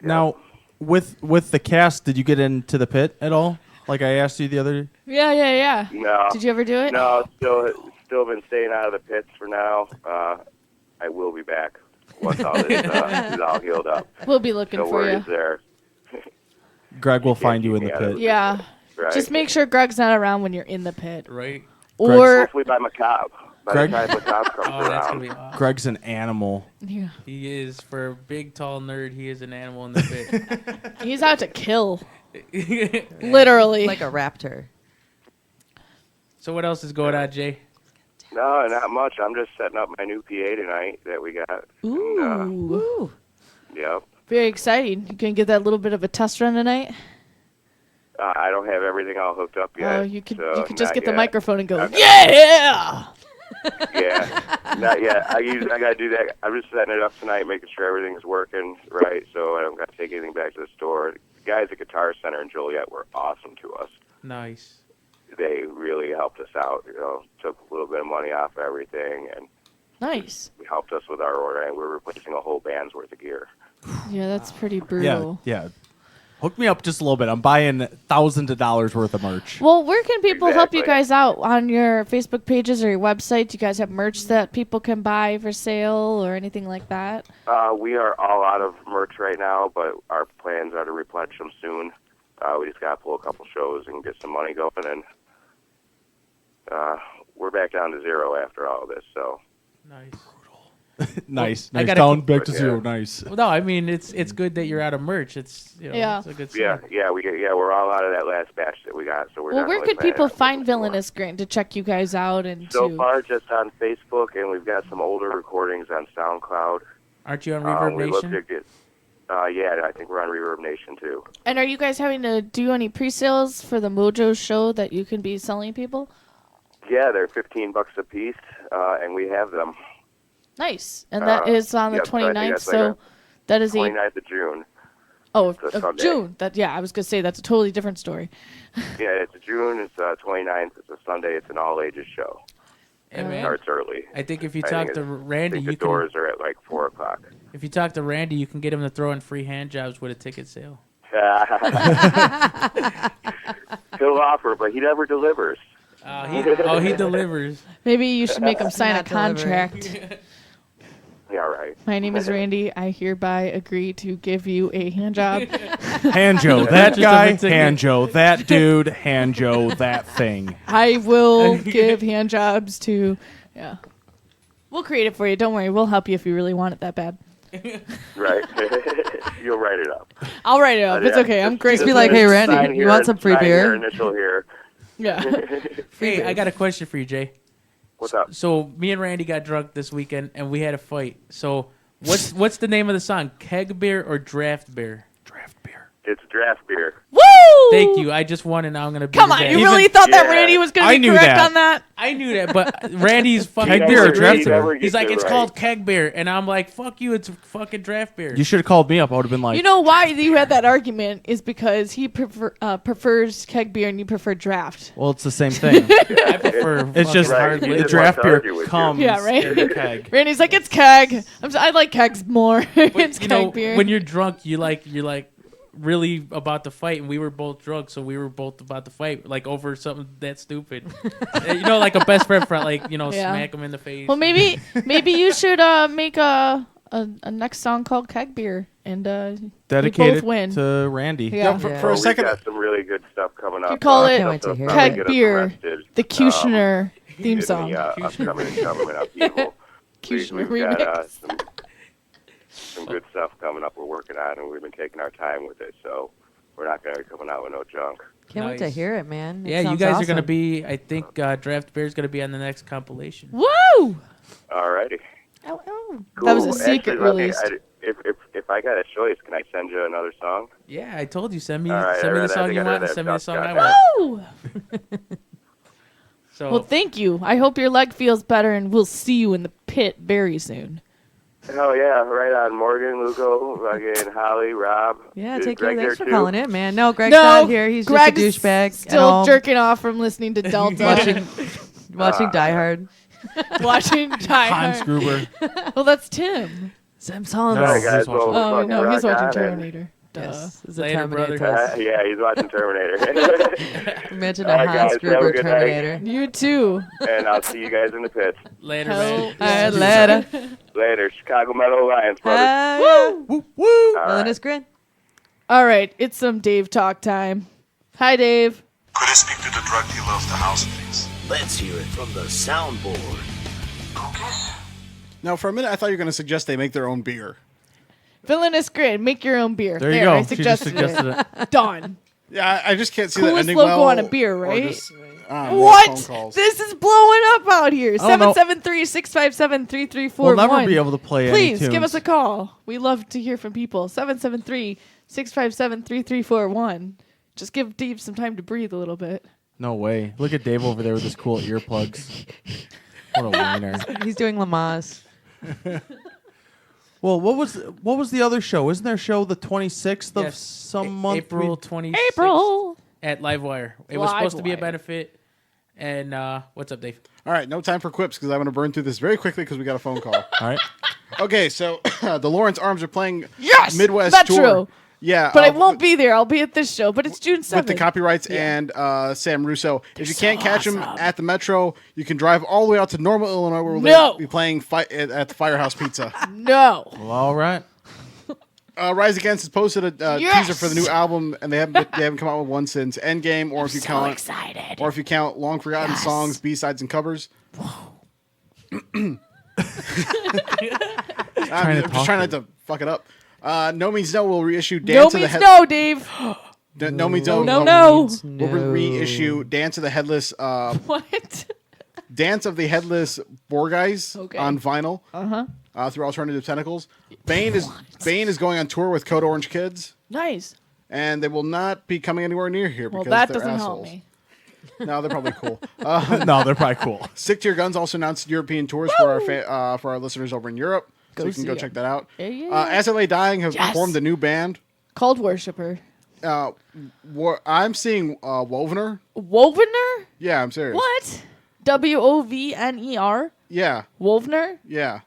Now, with the cast, did you get into the pit at all? Like I asked you the other. Yeah. No. Did you ever do it? No, still been staying out of the pits for now. I will be back once all this is all healed up. We'll be looking No for you. worries there. Greg will find you in the keep me out of pit. it. Yeah. Right. Just make sure Greg's not around when you're in the pit. Right. Or Hopefully by Macabre. By Greg- the time Macabre comes Oh, that's around. going to be awesome. Greg's an animal. yeah. He is, for a big, tall nerd, he is an animal in the pit. He's out to kill. Literally. Like a raptor. So what else is going on, Jay? No, not much. I'm just setting up my new PA tonight that we got. Ooh. Yep. Very exciting. You can get that little bit of a test run tonight. I don't have everything all hooked up yet. Oh, you could so just not get the yet. microphone and go, I'm- yeah! Yeah, not yet. I got to do that. I'm just setting it up tonight, making sure everything's working right, so I don't got to take anything back to the store. The guys at Guitar Center in Joliet were awesome to us. Nice. They really helped us out. Took a little bit of money off everything, and Nice. helped us with our order. And we're replacing a whole band's worth of gear. Yeah, that's pretty Yeah, brutal. yeah. Hook me up just a little bit. I'm buying thousands of dollars worth of merch. Well, where can people help you Exactly. guys out? On your Facebook pages or your website? Do you guys have merch that people can buy for sale or anything like that? We are all out of merch right now, but our plans are to replenish them soon. We just got to pull a couple shows and get some money going, and we're back down to zero after all of this. So Nice. Nice. I Nice. gotta Down keep- back to Yeah. zero. Nice. Well, no, I mean, it's good that you're out of merch. It's, Yeah. it's a good yeah, sign. we're all out of that last batch that we got. So we're Well, not where really could planning people on find making some more. Villainous Grin to check you guys out and So to? far, just on Facebook, and we've got some older recordings on SoundCloud. Aren't you on Reverb We look to Nation? get. Yeah, I think we're on Reverb Nation too. And are you guys having to do any pre-sales for the Mojo show that you can be selling people? Yeah, they're $15 a piece, and we have them. Nice. And that is on the yep, so I think 29th, that's so like that is 29th of June. of It's a Sunday. June. I was going to say that's a totally different story. Yeah, it's June. It's 29th. It's a Sunday. It's an all-ages show. Hey, It man. starts early. I think if you I talk think to it's- Randy, I think you the can. doors are at like 4 o'clock. If you talk to Randy, you can get him to throw in free hand jobs with a ticket sale. He'll offer, but he never delivers. He delivers. Maybe you should make them sign a Not delivering. contract. Yeah, right. My name is Randy. I hereby agree to give you a hand job. Hand Joe, that Just a guy. ticket. Hand Joe, that dude. Hand Joe, that thing. I will give hand jobs to, yeah. We'll create it for you. Don't worry. We'll help you if you really want it that bad. Right. You'll write it up. I'll write it up. It's Yeah, okay. I'm just- great. Just be like, hey, Randy, sign you here, want some free sign beer? Here, initial here. Yeah. Hey, I got a question for you, Jay. What's up? So me and Randy got drunk this weekend, and we had a fight. So what's the name of the song? Keg beer or draft beer? Draft beer. It's draft beer. Woo! Thank you. I just won, and now I'm gonna. Come on, you really thought that Randy was going to be correct on that? I knew that, but Randy's fucking Keg beer or draft beer? He's like, it it's right. called keg beer, and I'm like, fuck you, it's fucking draft beer. You should have called me up. I would have been like, You know why you had that argument is because he prefers keg beer and you prefer draft. well, it's the same thing. I prefer. It's just Right. He the just draft wants to beer argue with you. comes Yeah, right? in a keg. Randy's like, it's keg. I like kegs more. It's You keg know, beer. when you're drunk, you're like really about to fight, and we were both drunk, so we were both about to fight, like over something that stupid. You know, like a best friend, like Yeah. smack him in the face. Well, maybe you should make a next song called Keg Beer and we Dedicated both win. to Randy. Yeah. For a We second, got some really good stuff coming up. You call it stuff that'll probably Keg get us Beer, arrested, the Kushner theme in song. the upcoming government upheaval. Kushner We've got remix. some good stuff coming up we're working on, and we've been taking our time with it, so we're not going to be coming out with no junk. Can't wait to Nice. hear it, man. It Yeah, you sounds guys are gonna awesome. be. I think Draft Bear is gonna be on the next compilation. Woo! Alrighty. Oh, Cool. That was a secret Actually, release. If I got a choice, can I send you another song? Yeah, I told you. Send me All right, the I song think you I want, know and send me the that. song I Got want. Woo! So Well, thank you. I hope your leg feels better, and we'll see you in the pit very soon. Oh yeah, right on. Morgan, Luco, again, Holly, Rob. Yeah, Is take care. Greg Thanks there for too? calling in, man. No, Greg's no, not here. He's Greg's just a douchebag. Still jerking off from listening to Delta. watching Die Hard. Watching Die Hans Hard. Gruber. Well, that's Tim. Sam Solomon. No, All right, guys. he's watching- Well, Oh, fucking no, he's rock watching on, Terminator. Duh. Yes, it's a Later, Terminator. brother. Yeah, he's watching Terminator. Imagine All a right, Hans guys, have a Gruber good night. Terminator. You too. And I'll see you guys in the pits. later, Hell man. All right, later. Later, Chicago Metal Alliance, brothers. Woo! Woo! All Melon right. is grin. All right, it's some Dave talk time. Hi, Dave. Could I speak to the drug dealer of the house, please? Let's hear it from the soundboard. now for a minute, I thought you were going to suggest they make their own beer. Villainous Grin, make your own beer. There you go. I She just suggested suggested it. Done. Yeah, I just can't see that Coolest ending logo well. on a beer, or right? just, more phone What? calls. This is blowing up out here. I don't know. 773-657-3341. We'll never be able to play any Please give tunes. us a call. We love to hear from people. 773-657-3341. Just give Dave some time to breathe a little bit. No way. Look at Dave over there with his cool earplugs. What a wiener. He's doing Lamaze. Well, what was the other show? Isn't there a show the 26th of Yes, some month? April 26th. April. At Livewire. It was supposed to be a Livewire. benefit. And what's up, Dave? All right, no time for quips because I'm going to burn through this very quickly because we got a phone call. All right. Okay, so the Lawrence Arms are playing Yes! Midwest Metro. tour. Yeah, But I won't be there. I'll be at this show. But it's June 7th. with the copyrights and Sam Russo. If you can't catch them at the Metro, you can drive all the way out to Normal, Illinois, where we'll be playing at the Firehouse Pizza. No. Well, all right. Rise Against has posted a Yes! teaser for the new album, and they haven't come out with one since Endgame, or if you count excited. or if you count long forgotten songs, B-sides, and covers. I'm just trying not to fuck it up. No Means No will reissue Dance No of the means no, Dave. No Means No. No. Will reissue Dance of the Headless. What? Dance of the Headless Borgeis Okay. on vinyl through Alternative Tentacles. Bane is going on tour with Code Orange Kids, Nice. and they will not be coming anywhere near here Well, because that they're doesn't assholes. help me. No, they're probably cool. No, they're probably cool. Stick to Your Guns also announced European tours for our listeners over in Europe, so you can see go 'em. check that out. Yeah. As I Lay Dying have Yes. formed a new band. Called Worshipper. I'm seeing Wovener. Wovener? Yeah, I'm serious. What? Wovner? Yeah, Wovner? yeah.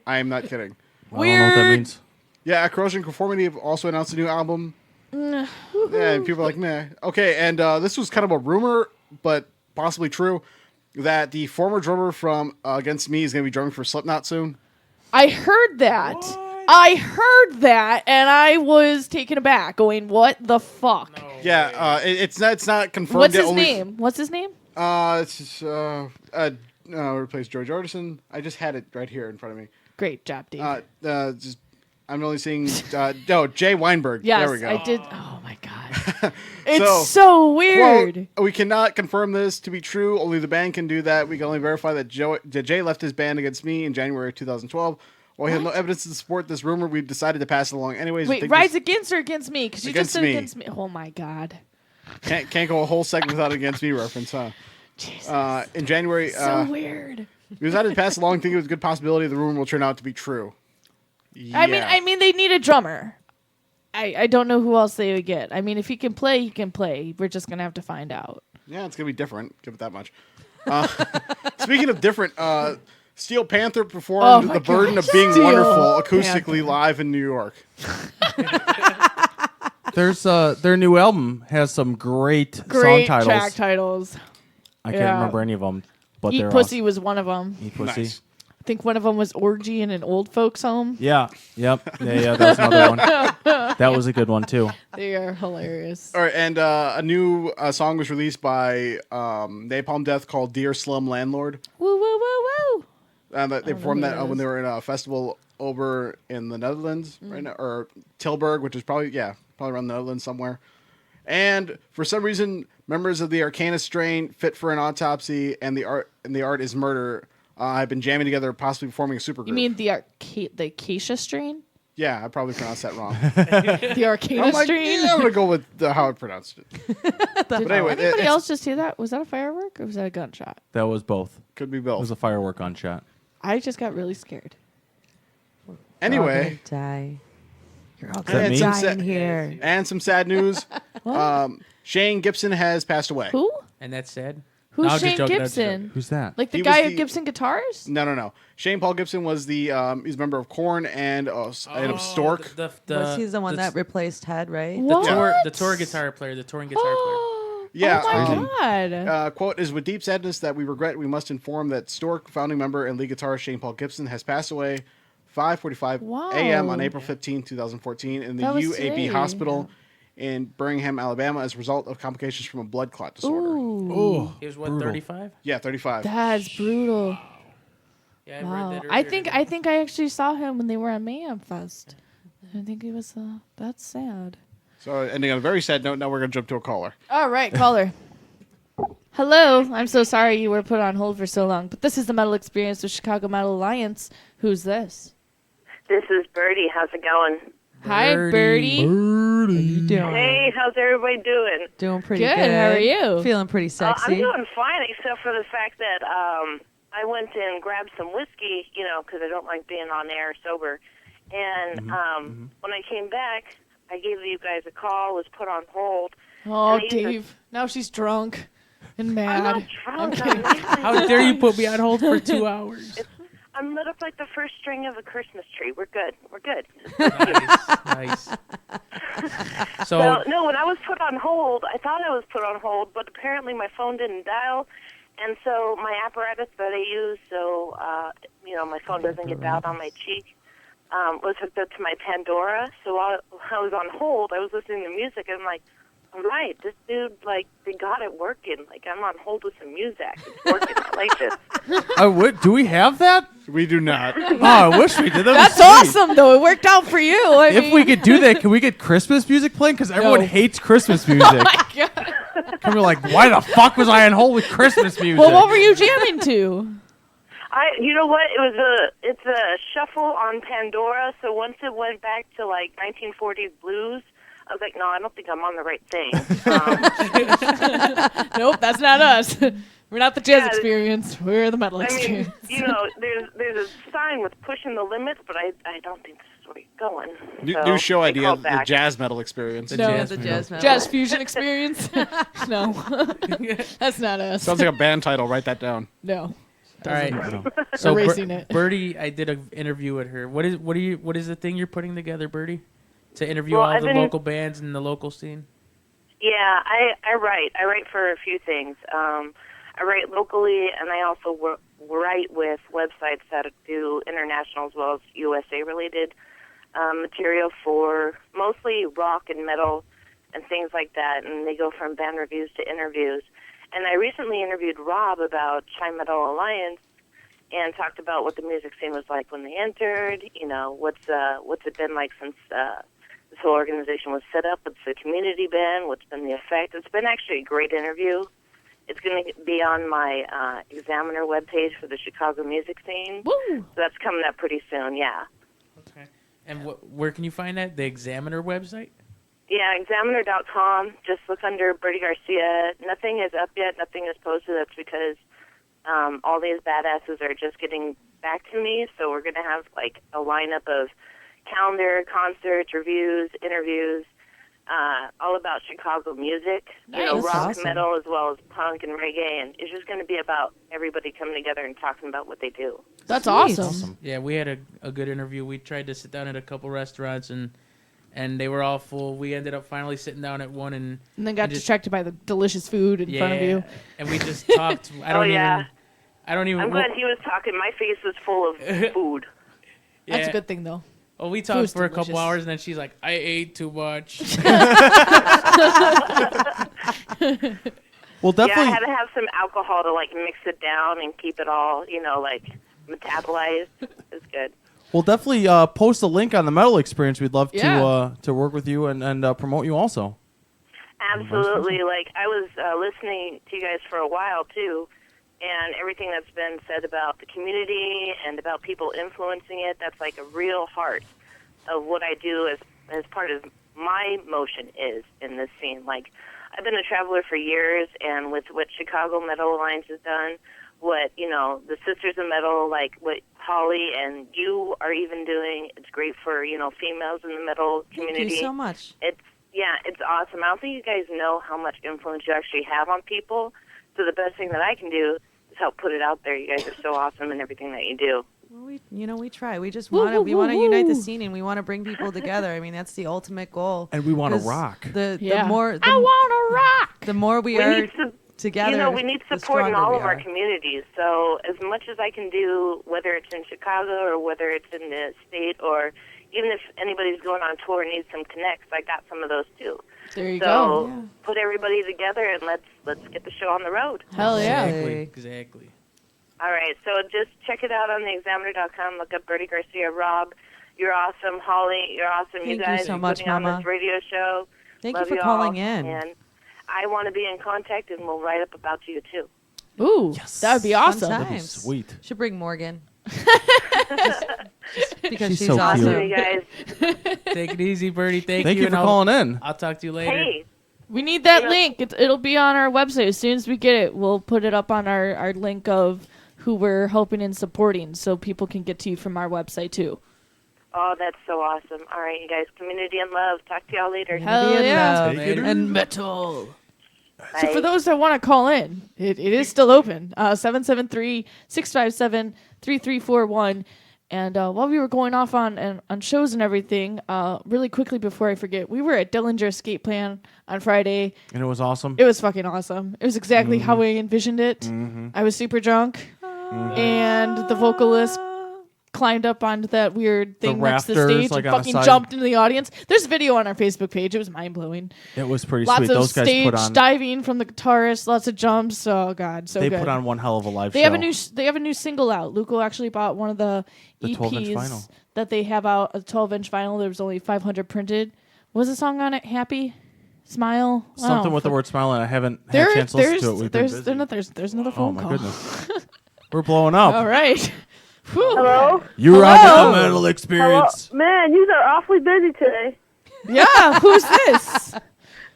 I am not kidding. I don't know what that means. Yeah, Corrosion Conformity have also announced a new album. Yeah, and people are like, meh. Okay, and this was kind of a rumor, but possibly true, that the former drummer from Against Me is going to be drumming for Slipknot soon. I heard that. I heard that, and I was taken aback, going, "What the fuck?" Yeah, it's not confirmed. What's yet, his only- name? What's his name? It's replaced George Artisan. I just had it right here in front of me. Great job, Dave. I'm only seeing Jay Weinberg. Yes, there we go. I did. Oh my god, it's so weird. Quote, we cannot confirm this to be true. Only the band can do that. We can only verify that Jay left his band Against Me in January of 2012. While we have no evidence to support this rumor, we decided to pass it along anyways. We Wait, think Rides this- against or against me? Because you just Against said me. against me. Oh my God. Can't go a whole segment without against me reference, huh? Jesus. In January, So weird. we decided to pass along, thinking it was a good possibility the rumor will turn out to be true. Yeah. I mean, they need a drummer. I don't know who else they would get. I mean, if he can play, he can play. We're just gonna have to find out. Yeah, it's gonna be different. Give it that much. Speaking of different, Steel Panther performed "The Burden of Being Steel Wonderful" acoustically Panther. live in New York. There's their new album has some great song Great titles. track titles. I can't remember any of them, but Eat they're Pussy was one of them. Eat Pussy. Nice. I think one of them was Orgy in an Old Folks Home. Yeah. Yep. Yeah. That was another one. That was a good one too. They are hilarious. All right, and a new song was released by Napalm Death called "Dear Slum Landlord." Woo woo woo woo. They performed that when they were in a festival over in the Netherlands, right now, or Tilburg, which is probably around the Netherlands somewhere. And for some reason, members of the Arcana strain, Fit for an Autopsy, and the Art is Murder have been jamming together, possibly forming a supergroup. You mean the acacia strain? Yeah, I probably pronounced that wrong. The Arcana I'm like, strain? yeah, I'm gonna go with how I pronounced it. Did anyway, anybody it's- else just hear that? Was that a firework or was that a gunshot? That was both. Could be It both. was a firework on shot. I just got really scared. Anyway, Die. You're all and me? some Dying here. and some sad news. Shane Gibson has passed away. Who? And that's sad. Who's No, I'm just Shane joking, I'm just joking. Gibson? Who's that? Like the He guy was of the- Gibson Guitars? No. Shane Paul Gibson was the he's a member of Korn and of Stork. Was he the one that replaced Head, right? What? The tour guitar player, the touring guitar player. Yeah. Oh my God. Quote is with deep sadness that we regret. We must inform that Stork founding member and lead guitarist Shane Paul Gibson has passed away 5:45 a.m. on Wow. April 15, 2014, in the That was UAB today. hospital in Birmingham, Alabama, as a result of complications from a blood clot disorder. Ooh. He was what, brutal. 35? Yeah, 35. That's brutal. Yeah, I Wow. read that I earlier. think I actually saw him when they were at Mayhem Fest. I think he was that's sad. So ending on a very sad note. Now we're gonna jump to a caller. All right, caller. Hello. I'm so sorry you were put on hold for so long, but this is the Metal Experience with Chicago Metal Alliance. Who's this? This is Birdie. How's it going? Hi, Birdie. Hey, how's everybody doing? Doing pretty Good, good. how are you? Feeling pretty I'm sexy. doing fine, except for the fact that I went and grabbed some whiskey, because I don't like being on air sober. And when I came back, I gave you guys a call, was put on hold. Oh, and I used to- Dave. Now she's drunk and I'm mad. not drunk. I'm nicely How dare you put me on hold for 2 hours? I'm lit up like the first string of a Christmas tree. We're good. We're good. Nice. So, Well, no, when I was put on hold, I thought I was put on hold, but apparently my phone didn't dial, and so my apparatus that I use, so my phone doesn't get dialed on my cheek, was hooked up to my Pandora. So while I was on hold, I was listening to music, and I'm like, all right, this dude, they got it working. I'm on hold with some music. It's working. I like this. Do we have that? We do not. Oh, I wish we did. That's awesome, though. It worked out for you. I If mean, we could do that, can we get Christmas music playing? Because everyone No. hates Christmas music. Oh my God. And we're like, why the fuck was I on hold with Christmas music? Well, what were you jamming to? You know what? It's a shuffle on Pandora. So once it went back to 1940s blues, I was like, no, I don't think I'm on the right thing. Nope, that's not us. We're not the jazz Yeah, experience. We're the metal I mean, experience. there's a sign with pushing the limits, but I don't think this is where you're going. New show I idea: called the back. jazz metal experience. Jazz fusion experience? No. That's not us. Sounds like a band title. Write that down. No. all right. Doesn't. So, Erasing it. Birdie, I did an interview with her. What is the thing you're putting together, Birdie? To interview Well, all I've the been- local bands in the local scene? Yeah, I write. I write for a few things. I write locally, and I also write with websites that do international as well as USA-related material for mostly rock and metal and things like that, and they go from band reviews to interviews. And I recently interviewed Rob about Chi Metal Alliance and talked about what the music scene was like when they entered, what's it been like since this whole organization was set up, what's the community been, what's been the effect. It's been actually a great interview. It's going to be on my Examiner webpage for the Chicago music scene. Woo! So that's coming up pretty soon, yeah. Okay. And where can you find that? The Examiner website? Yeah, Examiner.com. Just look under Bertie Garcia. Nothing is up yet. Nothing is posted. That's because all these badasses are just getting back to me. So we're going to have like a lineup of calendar, concerts, reviews, interviews, all about Chicago music. You know, Nice. rock, Awesome. metal, as well as punk and reggae. And it's just going to be about everybody coming together and talking about what they do. That's awesome. Yeah, we had a good interview. We tried to sit down at a couple restaurants and they were all full. We ended up finally sitting down at one and then got just, distracted by the delicious food in front of you. And we just talked. I don't even. I'm glad he was talking. My face was full of food. That's Yeah. a good thing, though. Well, we talked Food's for a couple delicious. hours, and then she's like, "I ate too much." Well, definitely. Yeah, I had to have some alcohol to like mix it down and keep it all, you know, like metabolized. It's good. We'll definitely post a link on the Metal Experience. We'd love Yeah. to work with you and promote you also. Absolutely. Like I was listening to you guys for a while too, and everything that's been said about the community and about people influencing it. That's like a real heart of what I do as part of my motion is in this scene. Like I've been a traveler for years, and with what Chicago Metal Alliance has done, what, you know, the Sisters of Metal, like what Holly and you are even doing, it's great for, you know, females in the metal community. Thank you so much. It's awesome. I don't think you guys know how much influence you actually have on people. So the best thing that I can do is help put it out there. You guys are so awesome in everything that you do. Well, we try. We just Woo, want to. woo, We want to unite the woo. scene, and we want to bring people together. I mean, that's the ultimate goal. And we wanna 'Cause rock. The Yeah. more I want to rock. the more we We are need to- together, You know, we need the support in stronger all we of our are. communities. So as much as I can do, whether it's in Chicago or whether it's in the state, or even if anybody's going on tour and needs some connects, I got some of those too. There you so go. put everybody together and let's get the show on the road. Hell yeah. Exactly. All right, so just check it out on the Examiner.com. Look up Bertie Garcia. Rob, you're awesome. Holly, you're awesome. Thank you you guys so are much, putting on Mama. this radio show. Thank you Love for all, calling in. And I want to be in contact, and we'll write up about you too. Ooh, that would be awesome. Fun That'd be times. sweet. Should bring Morgan. just because She's she's so awesome. cute. Awesome, you guys. Take it easy, Bertie. Thank Thank you and for I'll- calling in. I'll talk to you later. Hey, We need that link. It'll be on our website. As soon as we get it, we'll put it up on our link of who we're helping and supporting so people can get to you from our website too. oh, that's so awesome. All right, you guys, community and love. Talk to y'all later. Hell Be in yeah. love. Later. And metal. So for those that want to call in, it is still open. 773-657-3341. And while we were going off on shows and everything, really quickly before I forget, we were at Dillinger Skate Plan on Friday. And it was awesome. It was fucking awesome. It was exactly how I envisioned it. Mhm. I was super drunk, and the vocalist climbed up onto that weird thing next to the rafters, stage like, and on the fucking side. jumped into the audience. There's a video on our Facebook page. It was mind-blowing. It was pretty Lots sweet. of Those guys stage put on. diving from the guitarist, lots of jumps. Oh god, so they good. put on one hell of a live They show. have a new they have a new single out. Luco actually bought one of the 12-inch vinyl. EPs that they have out, a 12-inch vinyl. There was only 500 printed. What was the song on it? Happy, Smile, Something with the word smile, and I haven't had a chance to listen to it. We've been busy. There's another Oh phone my call. goodness. We're blowing up. All right. Whew. Hello? You rock Hello? the Metal Experience. Hello? Man, you are awfully busy today. Yeah, who's this?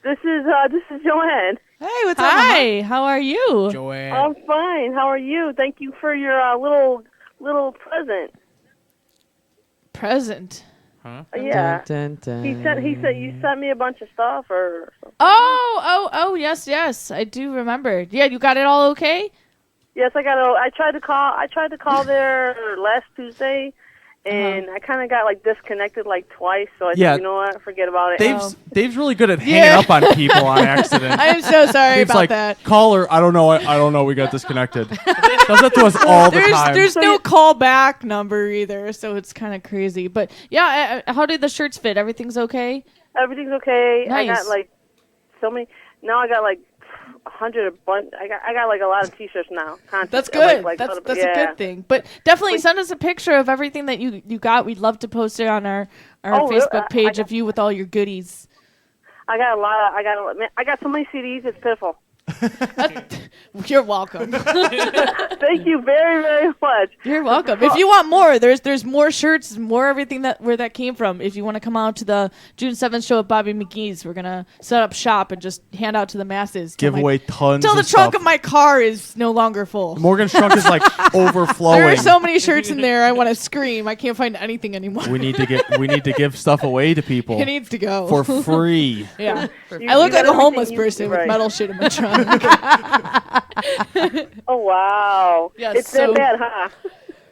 This is Joanne. Hey, what's up, Hi, how are you? Joanne. I'm fine. How are you? Thank you for your little present. Present. Huh? Yeah. Dun, dun, He said you sent me a bunch of stuff or something. Oh, yes. I do remember. Yeah, you got it all okay? Yes, I got. I tried to call there last Tuesday, and I kind of got like disconnected like twice. So I Yeah. said, you know what, forget about it. Dave's really good at hanging up on people on accident. I'm so sorry Dave's about like, that. caller, I don't know, we got disconnected. Does that to us all the time. There's no callback number either, so it's kind of crazy. But yeah, how did the shirts fit? Everything's okay? Everything's okay. I Nice. got like so many. Now I got like 100 a bunch. I got like a lot of T-shirts now. That's good. Like, That's yeah. a good thing. But definitely send us a picture of everything that you got. We'd love to post it on our Oh, really? Facebook page of you with all your goodies. I got a lot. I got so many CDs. It's pitiful. You're welcome. Thank you very, very much. You're welcome. If you want more, there's more shirts, more everything where that came from. If you want to come out to the June 7th show at Bobby McGee's, we're gonna set up shop and just hand out to the masses. Give away tons. Till the of trunk stuff. of my car is no longer full. Morgan's trunk is like overflowing. There are so many shirts in there. I want to scream. I can't find anything anymore. We need to give stuff away to people. It needs to go for free. Yeah, You- I look you like got a homeless everything you- person right. with metal shit in my trunk. Oh wow! Yeah, it's so- that bad, huh?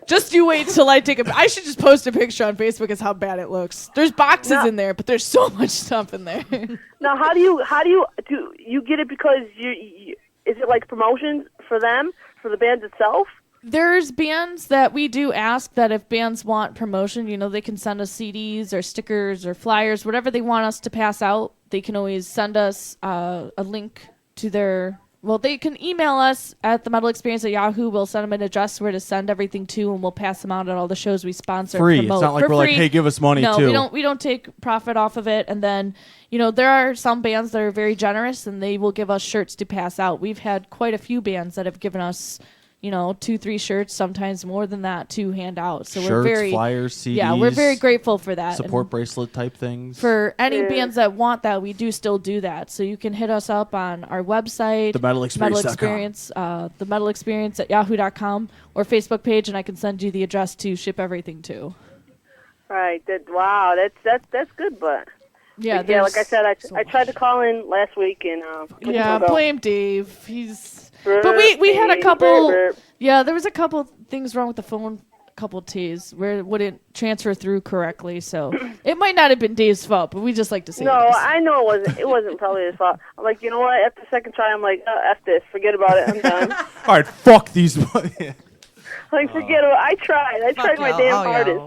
Just you wait till I take a. I should just post a picture on Facebook. Is how bad it looks. There's boxes No. in there, but there's so much stuff in there. Now, how do you get it because you is it like promotions for them for the band itself? There's bands that we do ask that if bands want promotion, they can send us CDs or stickers or flyers, whatever they want us to pass out. They can always send us a link to their. Well, they can email us at themetalexperience@yahoo. We'll send them an address where to send everything to, and we'll pass them out at all the shows we sponsor. and Free. It's promote not like for we're like, free. hey, give us money no, too. we don't take profit off of it. And then, there are some bands that are very generous, and they will give us shirts to pass out. We've had quite a few bands that have given us 2-3 shirts, sometimes more than that, to hand out. So Shirts, we're very flyers, CDs. Yeah, we're very grateful for that. Support And bracelet type things. for any bands that want that, we do still do that. So you can hit us up on our website, TheMetalExperience.com. the Metal Experience at yahoo.com or Facebook page, and I can send you the address to ship everything to. Right. That's good, but Yeah, yeah. Like I there's said, I tried to call in last week and Yeah, couldn't go. blame Dave. But we had a couple. Yeah, there was a couple things wrong with the phone. A couple T's where it wouldn't transfer through correctly. So it might not have been Dave's fault, but we just like to say No, it is. I know it wasn't. It wasn't probably his fault. I'm like, you know what? After the second try, I'm like, F this. Forget about it. I'm done. All right, fuck these. Like, forget it. I tried. I tried my damn hardest.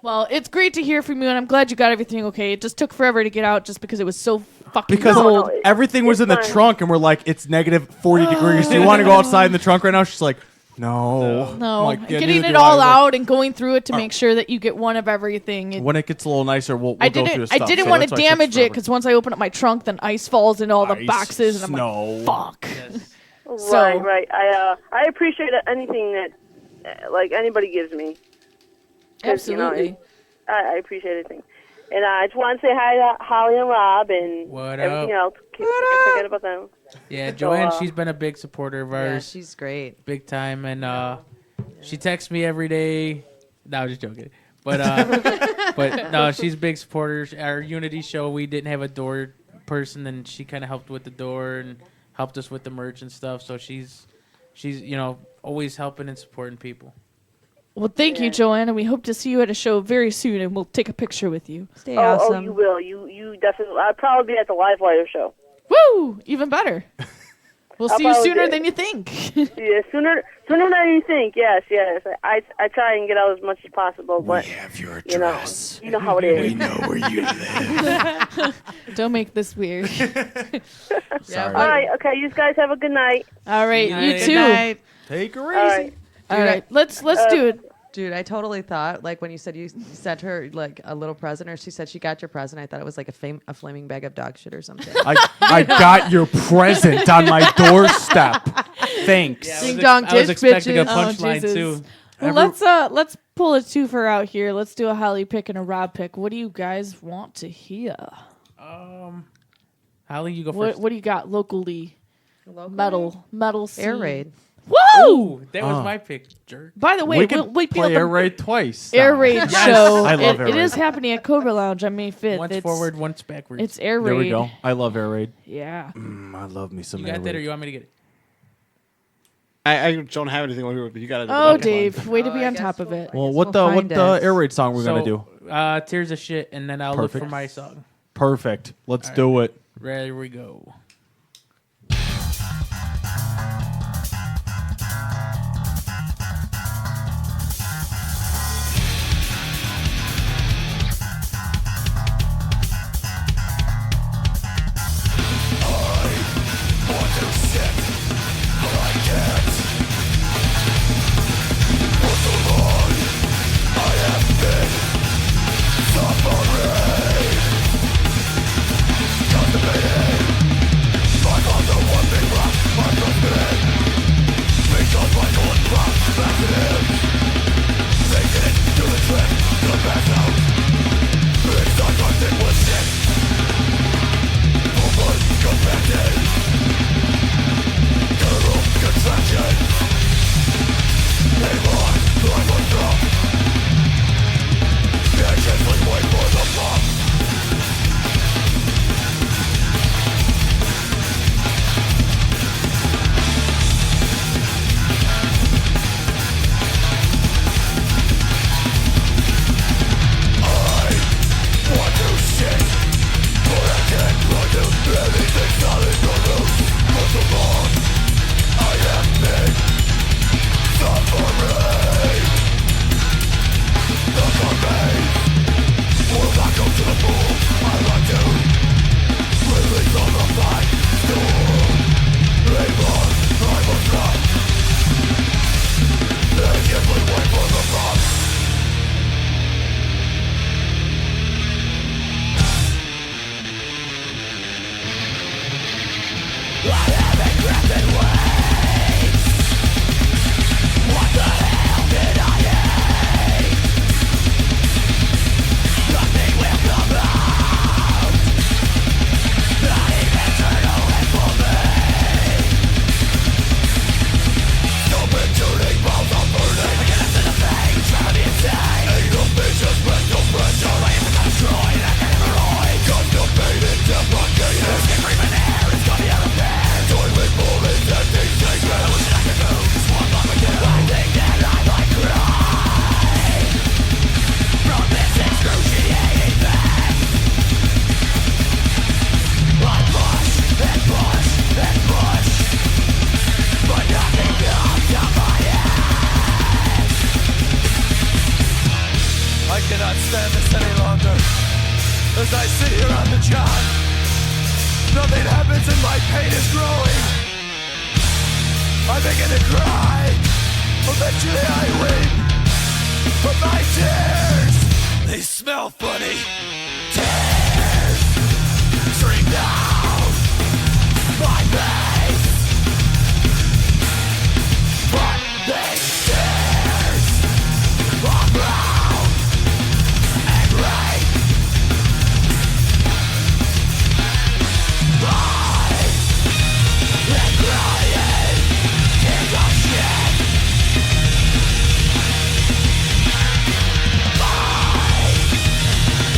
Well, it's great to hear from you, and I'm glad you got everything okay. It just took forever to get out just because it was so fucking Because cold. everything was in the trunk, and we're like, it's negative 40 degrees. Do you want to go outside in the trunk right now? She's like, no. No, I'm like, yeah, getting neither it do all I. Like, out and going through it to make sure that you get one of everything. when it gets a little nicer, we'll I go through the didn't. stuff. I didn't So want to that's why it takes damage it forever. because once I open up my trunk, then ice falls into all the Ice, boxes, and I'm snow. like, "Fuck." Right, right. I appreciate anything that like anybody gives me. 'Cause, Absolutely. I appreciate anything. And I just want to say hi to Holly and Rob and What everything up? else. Can't forget about them. Yeah, So, Joanne, she's been a big supporter of ours. Yeah, she's great. Big time. And she texts me every day. No, I'm just joking. But but no, she's a big supporter. Our Unity show, we didn't have a door person, and she kind of helped with the door and helped us with the merch and stuff. So she's always helping and supporting people. Well, thank you, Joanne, and we hope to see you at a show very soon, and we'll take a picture with you. Stay Oh, you will. You definitely. I'll probably be at the Live Wire show. Woo! Even better. We'll I'll see you probably sooner do- than you think. Yeah, sooner than you think. Yes. I try and get out as much as possible, but your you know how it is. We know where you live. Don't make this weird. All right. Okay. You guys have a good night. All right, you Good too. night. Take her All right. All right, let's do it. Dude, I totally thought, like, when you said you sent her, like, a little present, or she said she got your present, I thought it was, like, a flaming bag of dog shit or something. I got your present on my doorstep. Thanks. Yeah, Ding dong, I was ditch expecting a bitches. punchline, Jesus. too. Well, let's pull a twofer out here. Let's do a Holly pick and a Rob pick. What do you guys want to hear? Holly, you go first. What do you got locally? Metal scene. Air Raid. Woo! Ooh, that was my pick, jerk. By the way, we can we'll be play at Air the Raid twice. Air Raid Yes. show. I love Air It is Raid. happening at Cobra Lounge on May 5th. Once It's forward, once backwards. It's Air There Raid. we go. I love Air Raid. Yeah. I love me some You Air got that, or Raid. you want me to get it? I don't have anything over here, but you got it. Oh, Dave, way to be on top of it. Well, what the Air Raid song we're gonna do? Tears of Shit, and then I'll look Perfect. for my song. Perfect. Let's do it. There we go. Suffering, constipating,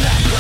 Let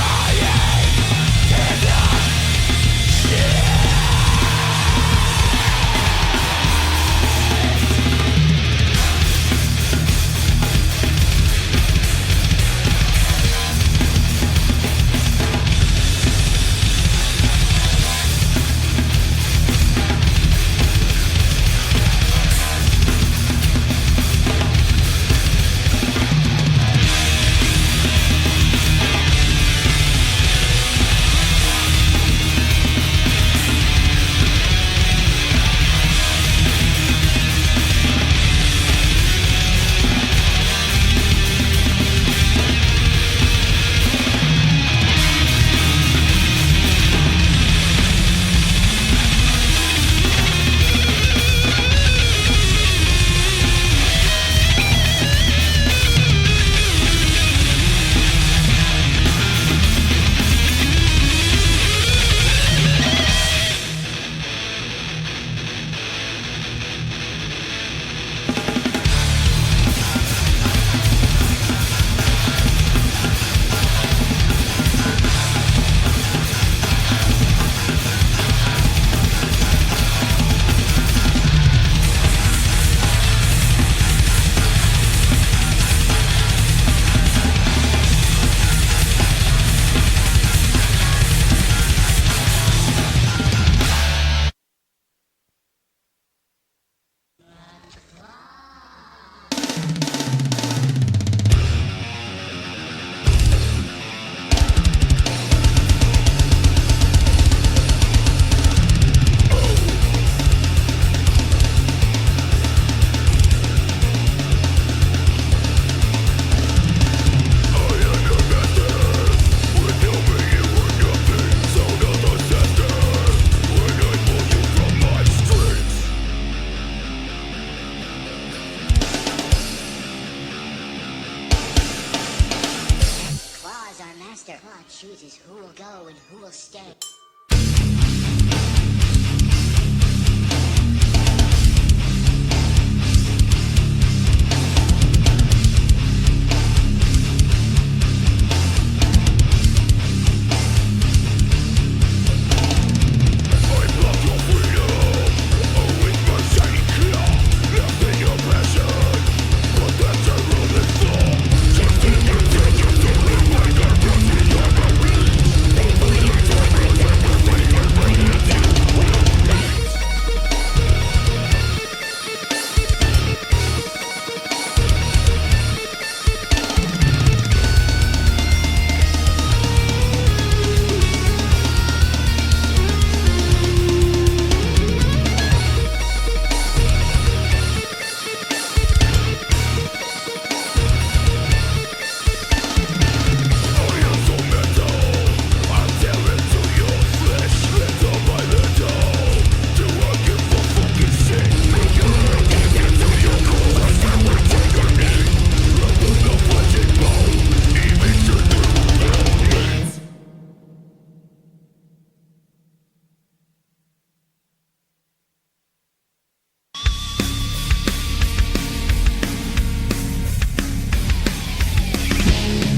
After God chooses who will go and who will stay.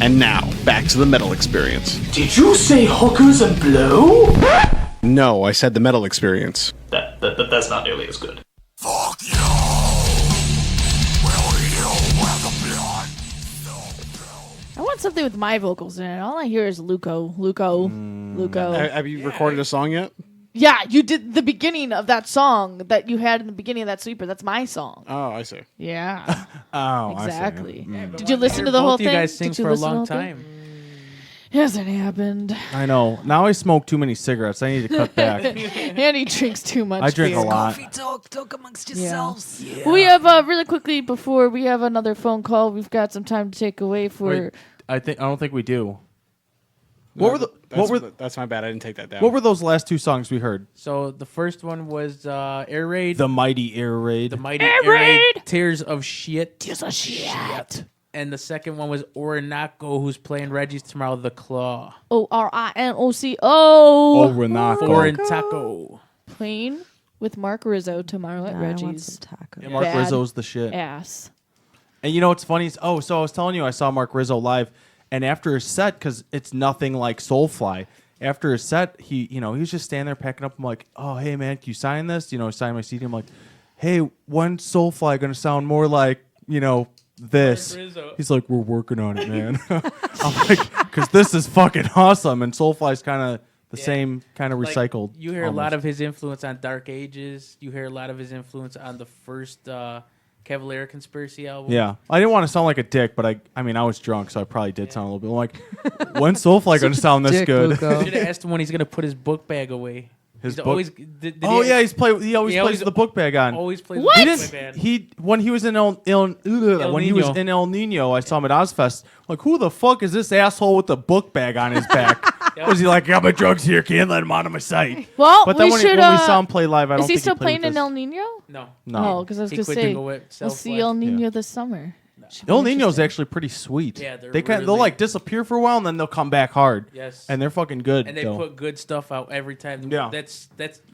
And now, back to the metal experience. Did you say hookers and blow? No, I said the metal experience. That's not nearly as good. I want something with my vocals in it. All I hear is Luco. Have you recorded a song yet? Yeah, you did the beginning of that song that you had in the beginning of that sweeper. That's my song. Oh, I see. Yeah. Oh, exactly. I see. Did you listen to the whole Both thing? you guys sing Did you for a listen to the long whole thing? time. Hasn't happened. I know. Now I smoke too many cigarettes. I need to cut back. And he drinks too much. I drink beer. a lot. Talk amongst yourselves. Yeah. We have really quickly before we have another phone call. We've got some time to take away for. Wait, I don't think we do. That's my bad. I didn't take that down. What were those last two songs we heard? So the first one was Air Raid. The Mighty Air Raid. The Mighty Air Raid. Tears of Shit. Tears of Shit. And the second one was Orinoco, who's playing Reggie's tomorrow, The Claw. Orinoco. Orinoco. Playing with Mark Rizzo tomorrow at Nah, I want Reggie's. some tacos. Yeah, Mark Bad Rizzo's the shit. Ass. And you know what's funny? So I was telling you I saw Mark Rizzo live, and after his set, because it's nothing like Soulfly, after his set, he was just standing there packing up. I'm like, oh, hey, man, can you sign this? Sign my CD. I'm like, hey, when's Soulfly going to sound more like, this? He's like, we're working on it, man. I'm like, because this is fucking awesome. And Soulfly's kind of the same kind of recycled. You hear a lot of his influence on Dark Ages. You hear a lot of his influence on the first Cavalier Conspiracy album. Yeah. I didn't want to sound like a dick, but I was drunk, so I probably did sound a little bit like, when's Soulfly going to sound this good? You should have asked him when he's going to put his book bag away. His He's book. always, He always plays the book bag on. Always plays What? the He book didn't. bag. He when he was in El Nino, I saw him at Ozfest. Like, who the fuck is this asshole with the book bag on his back? Was he like, got my drugs here, can't let him out of my sight? Well, but then we when, should, when we saw him play live, I don't is he think still he played playing with in us. El Nino? No. No. Oh, because I was He going to quit to say, go with we'll see Southwest. El Nino this summer. El Nino's actually pretty sweet. Yeah, they're they'll like disappear for a while and then they'll come back hard. Yes. And they're fucking good. And they though. put good stuff out every time. Yeah. That's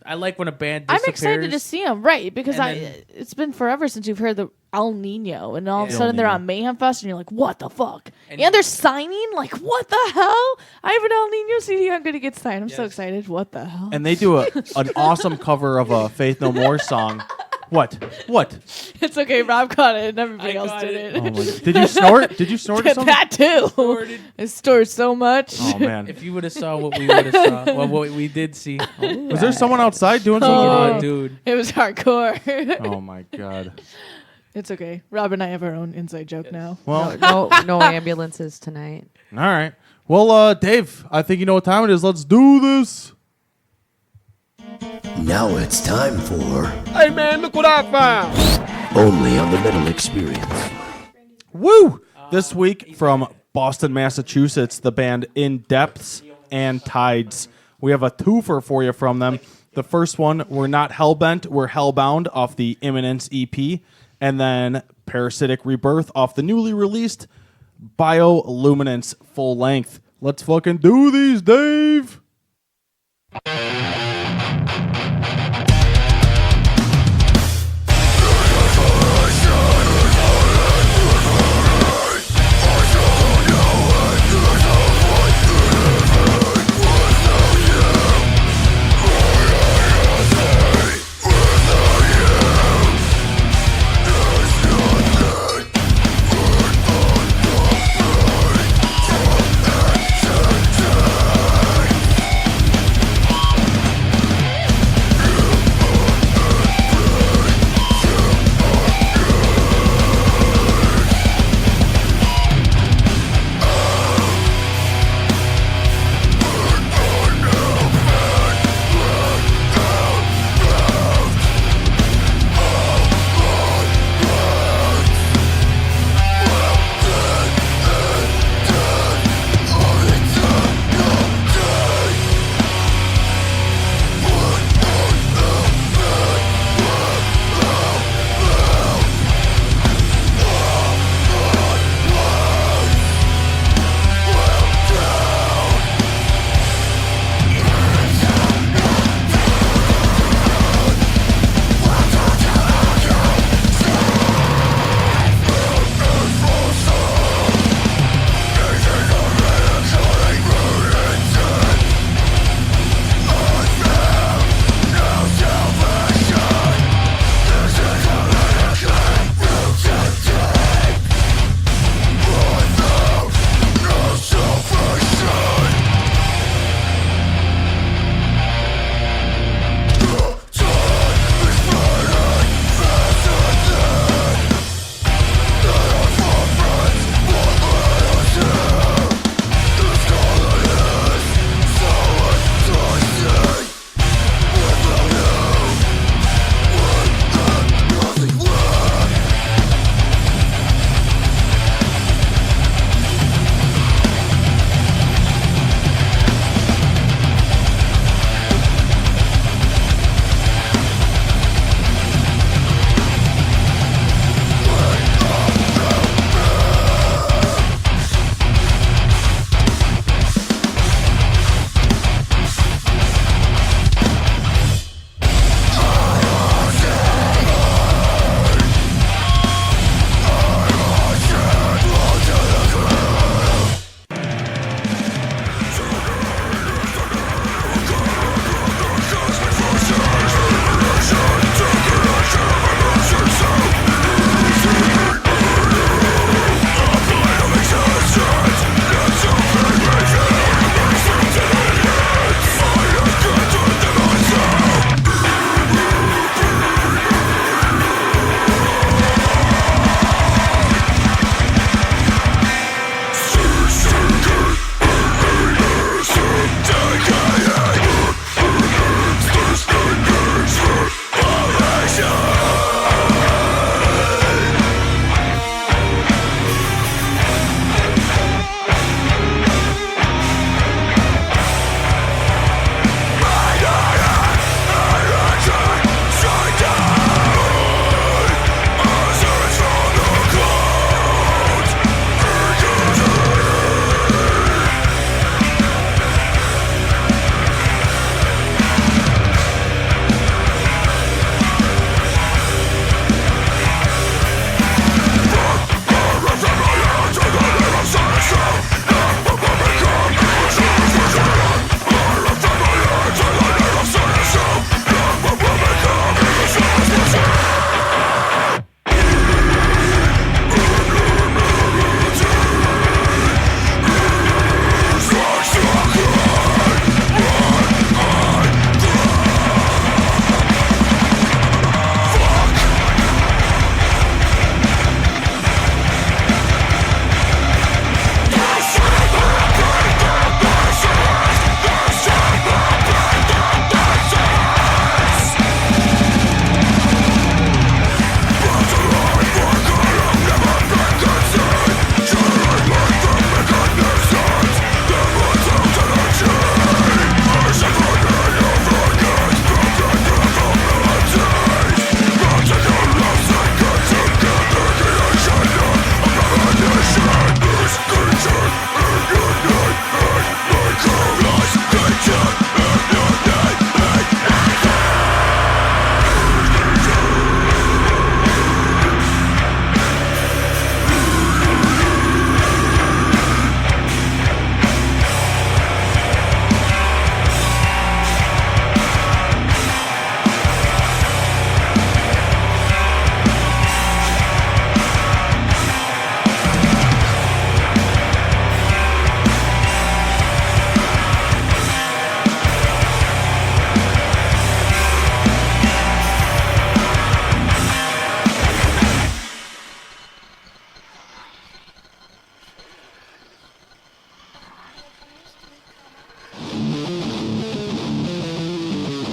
I like when a band I'm disappears. excited to see him, right? Because And then- it's been forever since you've heard the El Nino, and all of a Yeah. sudden they're El on Mayhem Fest, and you're like, what the fuck? And- And they're signing? Like, what the hell? I have an El Nino CD I'm going to get signed. I'm so excited. What the hell? And they do an awesome cover of a Faith No More song. What? It's okay. Rob caught it, and everybody else got did it. Oh it. my God. Did you snort? Did you snort or something? That too. I snored so much. Oh man. If you would have saw what we would have saw, well, what we did see. Was there someone outside doing something? Oh, dude. It was hardcore. Oh my God. It's okay. Rob and I have our own inside joke now. Well, No ambulances tonight. all right. Well, Dave, I think you know what time it is. Let's do this. Now it's time for Hey man, look what I found. Only on the Metal Experience. Woo! This week from Boston, Massachusetts, the band In Depths and Tides. We have a twofer for you from them. The first one, We're Not Hellbent, We're Hellbound off the Imminence EP. And then Parasitic Rebirth off the newly released Bioluminance full length. Let's fucking do these, Dave.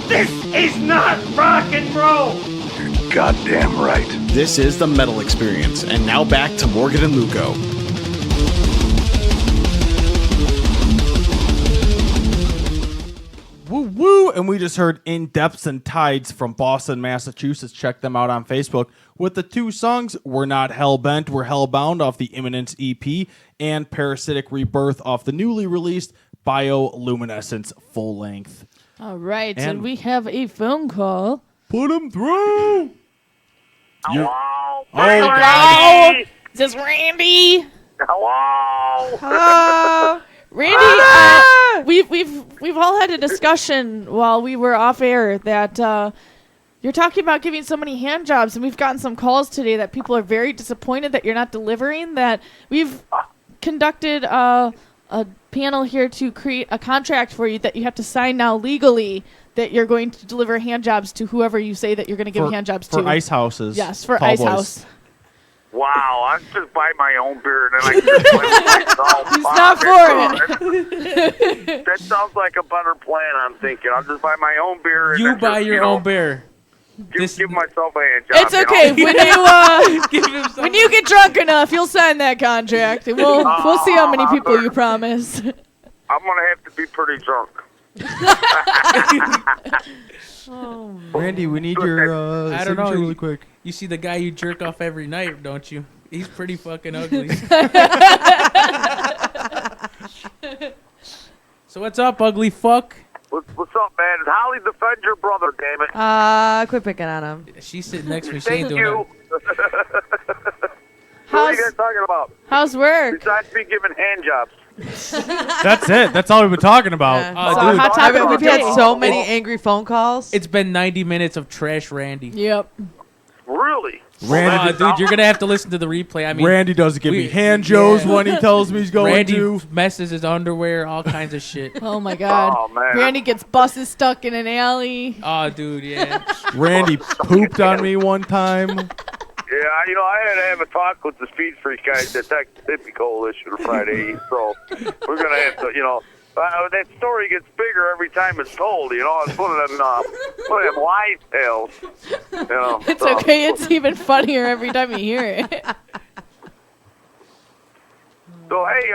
This is not rock and roll! Goddamn right. This is the Metal Experience, and now back to Morgan and Luco. Woo woo! And we just heard In Depths and Tides from Boston, Massachusetts. Check them out on Facebook with the two songs We're Not Hellbent, We're Hellbound off the Imminence EP, and Parasitic Rebirth off the newly released Bioluminescence full length. All right, And- and we have a phone call. Put him through! Hello? Oh, Hello? Is this Randy? Hello? Hello? Randy, we've all had a discussion while we were off air that you're talking about giving so many hand jobs, and we've gotten some calls today that people are very disappointed that you're not delivering. That we've conducted a panel here to create a contract for you that you have to sign now legally that you're going to deliver hand jobs to whoever you say that you're going to give hand jobs for to. Ice Houses. Yes, for Tall Ice Boys. House. Wow, I just buy my own beer and then I just play myself. He's not for it. That sounds like a better plan, I'm thinking. I'll just buy my own beer. And You then buy just, your own beer. Give myself a hand job. It's okay. You know? When you get drunk enough, you'll sign that contract, and we'll see how many people you promise. I'm going to have to be pretty drunk. Randy, we need your I don't know. signature really quick. You see the guy you jerk off every night, don't you? He's pretty fucking ugly. So what's up, ugly fuck? What's up, man? Holly, defend your brother, damn it. Quit picking on him. She's sitting next to me. She Thank ain't doing you. that. What are you guys talking about? How's work? Besides me giving hand jobs. That's it. That's all we've been talking about. Oh, dude. hot topic of the We've had day. so many angry phone calls. It's been 90 minutes of trash Randy. Yep. Really? Randy, Dude, you're going to have to listen to the replay. I mean, Randy doesn't give me hand joes yeah. when he tells me he's going Randy to. messes his underwear, all kinds of shit. Oh my God. Oh, man. Randy gets buses stuck in an alley. Oh, dude, yeah. Randy pooped on me one time. Yeah, I had to have a talk with the Speed Freak guys at that Hippie Coalition on Friday, so we're going to have to, that story gets bigger every time it's told, It's one of them lies tales, It's so. okay. It's even funnier every time you hear it. So, hey,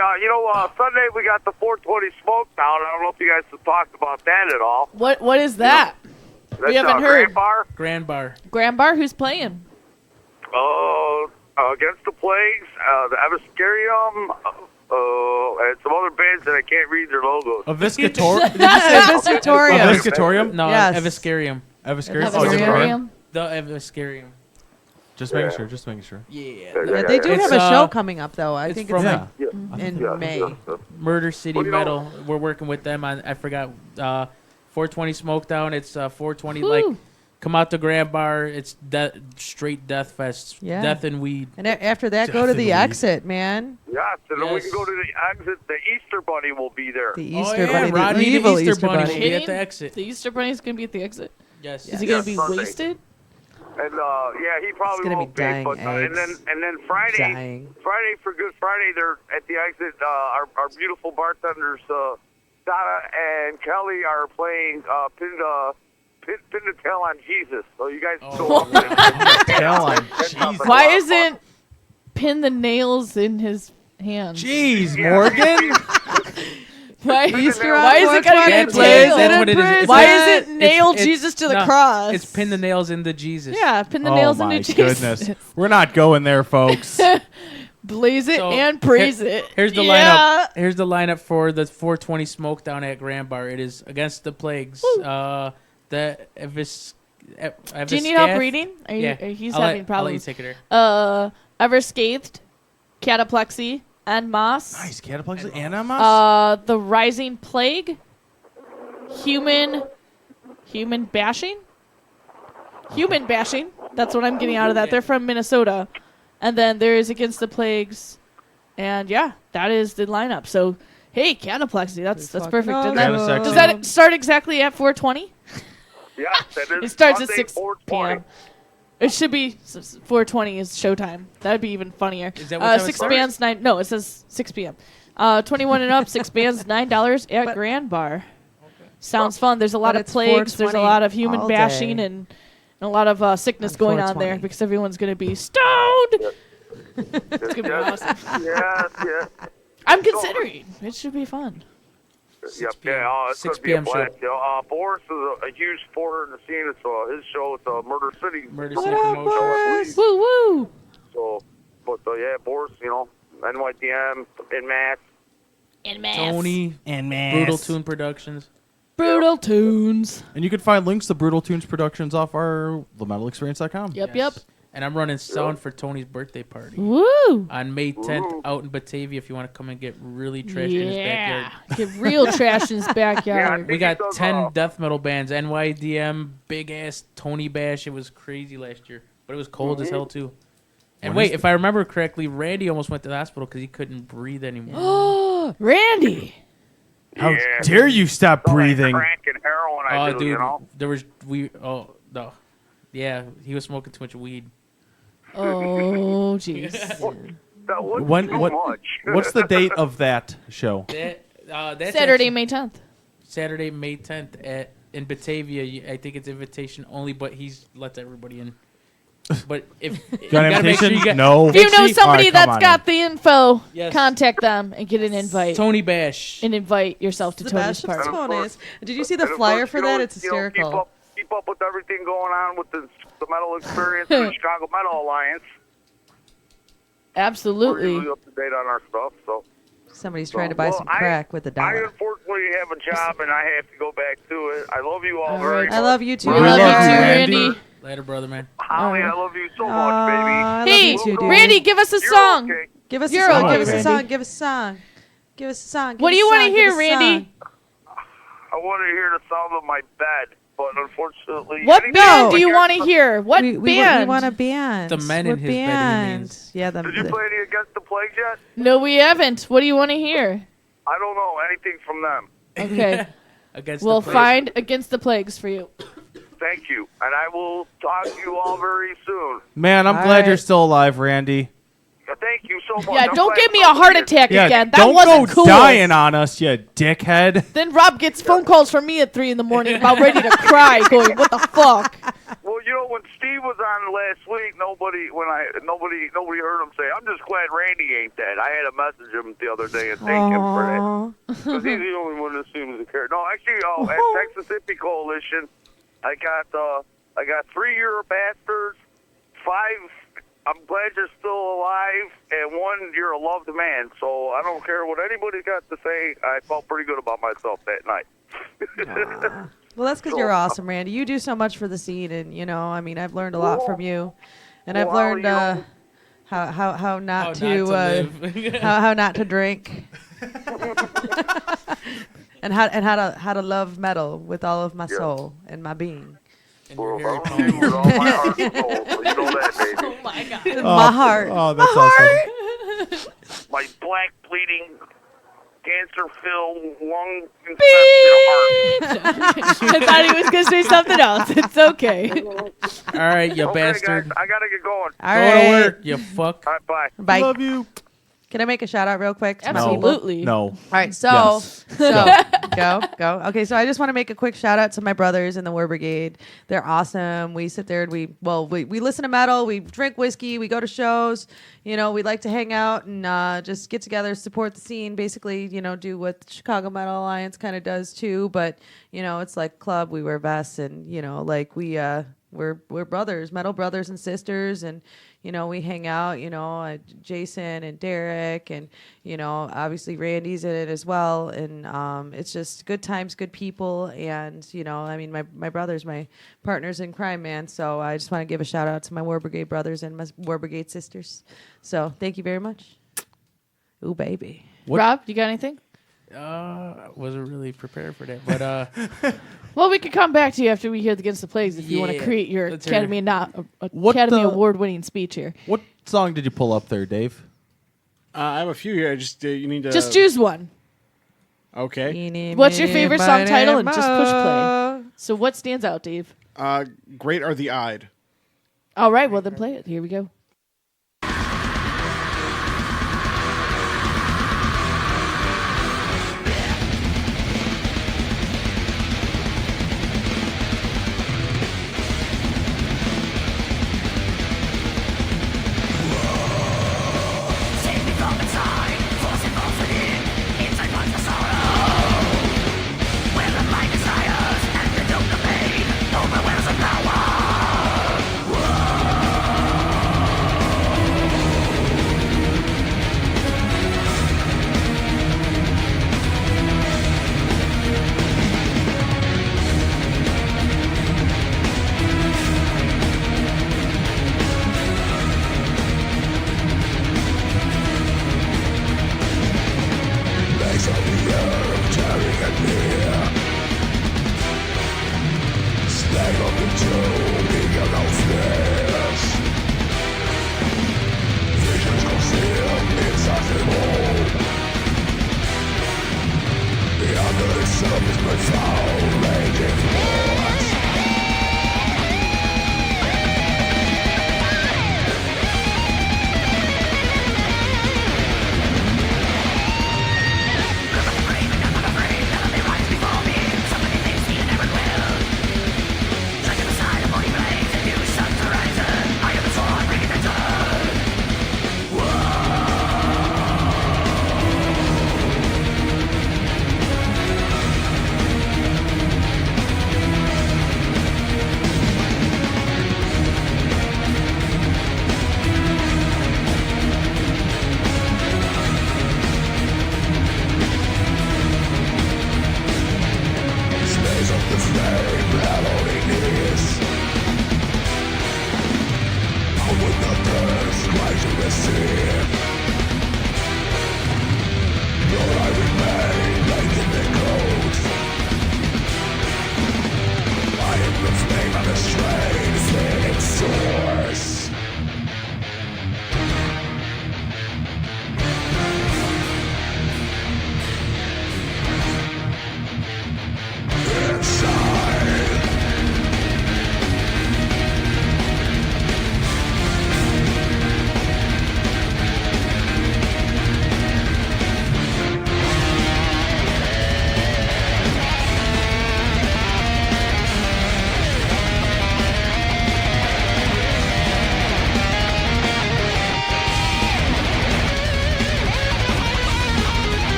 Sunday we got the 420 Smoke Down. I don't know if you guys have talked about that at all. What is that? We That's, haven't heard. Grand Bar. Grand Bar. Grand Bar, who's playing? Against the Plagues, the Eviscarium, and some other bands that I can't read their logos. Eviscatorium? Eviscatorium. Eviscatorium? No, Yes. Eviscarium. Eviscarium? Eviscarium? Oh, is it Brian? The Eviscarium. Just making sure. Just making sure. Yeah. They do It's, have a show coming up, though. I it's think from- it's Yeah. in May. Murder City Well, Metal. We're working with them on, I forgot, 420 Smoke Down. It's 420, like, Woo. come out to Grand Bar. It's straight death fest. Yeah. Death and weed. And after that, go to the exit, man. Yes, and then we Yes. can go to the exit. The Easter Bunny will be there. The Oh, Easter yeah, Bunny, the Rodney the evil Easter Easter Bunny Bunny. will be at the exit. The Easter Bunny's going to be at the exit? Yes. Is he going to be Sunday. wasted? And he probably He's gonna won't be dying but and eggs. then Friday, Dying. Friday for Good Friday, they're at the exit. Our beautiful bartenders, Donna and Kelly, are playing Pin the Tail on Jesus. So you guys go up there. Tail on Jesus. Why isn't Pin the Nails in his hand? Jeez, Morgan. Why, Easter why is it eggs, going watch to one be blaze tail? That's what it is. It's Why like- is it nail it's- Jesus to the no, cross? It's pin the nails into Jesus. Yeah, pin the Oh nails my into Jesus. goodness. We're not going there, folks. Blaze it So, and praise it. Here's the Yeah. lineup. Here's the lineup for the 420 Smoke Down at Grand Bar. It is Against the Plagues. The Evis. Do you need help reading? Are you, Yeah. he's I'll let- having I'll problems. let you take it Everscathed, Cataplexy, and Moss. Nice. Cataplexy and Amos? The Rising Plague, Human Bashing. Human Bashing. That's what I'm getting out of that. They're from Minnesota. And then there is Against the Plagues. And yeah, that is the lineup. So, hey, Cataplexy, that's perfect. And then, Awesome. does that start exactly at 4:20? Yes, that is It starts Sunday, at 6 4:20. p.m. It should be 4:20 is showtime. That would be even funnier. Is that what time it 6 starts? bands, 9. No, it says 6 p.m. 21 and up, 6 bands, $9 at Grand Bar. Sounds fun. There's a lot But of it's plagues. There's a 420 lot of human all bashing day. and a lot of sickness On going on there 420. because everyone's going to be stoned. It's gonna be awesome. Yeah. I'm considering. It should be fun. Yep. Yeah. It's 6 gonna be a p.m. show. blast. You know, Boris is a huge supporter in the scene. It's his show. It's Murder City. Murder Show, City I Promotions. believe. Woo woo. So, but yeah, Boris, you know, NYTM in Max. Tony and Mass. Brutal Tune Productions. Brutal Tunes. And you can find links to Brutal Tunes Productions off our themetalexperience.com. Yep. And I'm running sound for Tony's birthday party. Woo. On May 10th out in Batavia if you want to come and get really trashed in his backyard. Get real trash in his backyard. We got 10 death metal bands. NYDM, big ass Tony Bash. It was crazy last year. But it was cold as hell too. And When wait, is if I remember correctly, Randy almost went to the hospital because he couldn't breathe anymore. Randy. How dare you stop breathing? Crack and heroin, I do, Dude, you know. there was no, yeah, he was smoking too much weed. Oh, jeez. That was When, too what, much. what's the date of that show? That's Saturday, actually- May 10th. Saturday, May 10th in Batavia. I think it's invitation only, but he's lets everybody in. But if you Got an gotta make sure invitation? you get No. If you know somebody Alright, come that's on got the info, Yes. contact them and get an invite. Tony Bash. And invite yourself to The Tony's best party. bonus. Did you see the And of flyer course, for you that? know, It's you know, hysterical. keep up with everything going on with the Metal Experience and the Chicago Metal Alliance. We're Absolutely. usually up to date on our stuff. So Somebody's trying to buy some crack with a I dollar. unfortunately have a job and I have to go back to it. I love you all All very right. much. I love you too. We love you too, Randy. Randy. Later, brother, man. Holly, I love you so much, I love Hey, you too, dude. Randy, give us a You're song. okay. Give us a You're song. okay, Give us a Randy. song. Give us a song. Give us a song. What do you want to hear, Randy? I want to hear the sound of my bed, but unfortunately, What anything band else do I you hear- want to hear? What We band? want a band. The men What in his bed, he band? means. Yeah, Did you play any Against the Plague yet? No, we haven't. What do you want to hear? I don't know anything from them. Okay. Against We'll the Plague. find Against the Plagues for you. Thank you, and I will talk to you all very soon. Man, I'm All glad right. you're still alive, Randy. Thank you so much. Yeah, I'm don't glad give me a somebody heart is- attack Yeah, again. That don't wasn't go cool. dying on us, you dickhead. Then Rob gets phone calls from me at 3 in the morning about ready to cry, going, "What the fuck?" Well, you know, when Steve was on last week, nobody heard him say, "I'm just glad Randy ain't dead." I had to message him the other day and thank him for that. Because he's the only one that seems to care. No, actually, at Texas Hippie Coalition, I got 3 Euro bastards, 5. I'm glad you're still alive, and 1, you're a loved man. So I don't care what anybody's got to say. I felt pretty good about myself that night. Well, that's because you're awesome, Randy. You do so much for the scene, and I mean, I've learned a lot from you, and I've Well, learned you know- how not How to, not to live. how not to drink, and how to love metal with all of my soul and my being. And Well, your I hairy love you with all my heart and soul, so you know that, baby. My God. My heart. Oh, that's awesome. My black bleeding, cancer-filled, lung Beep. infested heart. I thought he was going to say something else. It's okay. All right, you Okay, bastard. guys, I gotta get going. All Go right. to work, you fuck. All right, bye. Bye. Love you. Can I make a shout out real quick to my people? Absolutely. No. All right, so Yes. go. Okay, so I just want to make a quick shout out to my brothers in the War Brigade. They're awesome. We sit there and we listen to metal, we drink whiskey, we go to shows. We like to hang out and just get together, support the scene. Basically, do what Chicago Metal Alliance kind of does too. But it's like club. We wear vests and like we're brothers, metal brothers and sisters, and we hang out. Jason and Derek, and obviously Randy's in it as well, and it's just good times, good people, and I mean my brothers, my partners in crime, man. So I just want to give a shout out to my War Brigade brothers and my War Brigade sisters. So thank you very much. Ooh, baby. Rob, you got anything? Wasn't really prepared for that, but Well, we could come back to you after we hear Against the Plagues if you want to Yeah. create your Let's hear it. Academy Award-winning speech here. What song did you pull up there, Dave? I have a few here. Just you need to Just choose one. Okay. What's your favorite song title and just push play. So what stands out, Dave? Great Are the Eyed. All right, well then play it. Here we go.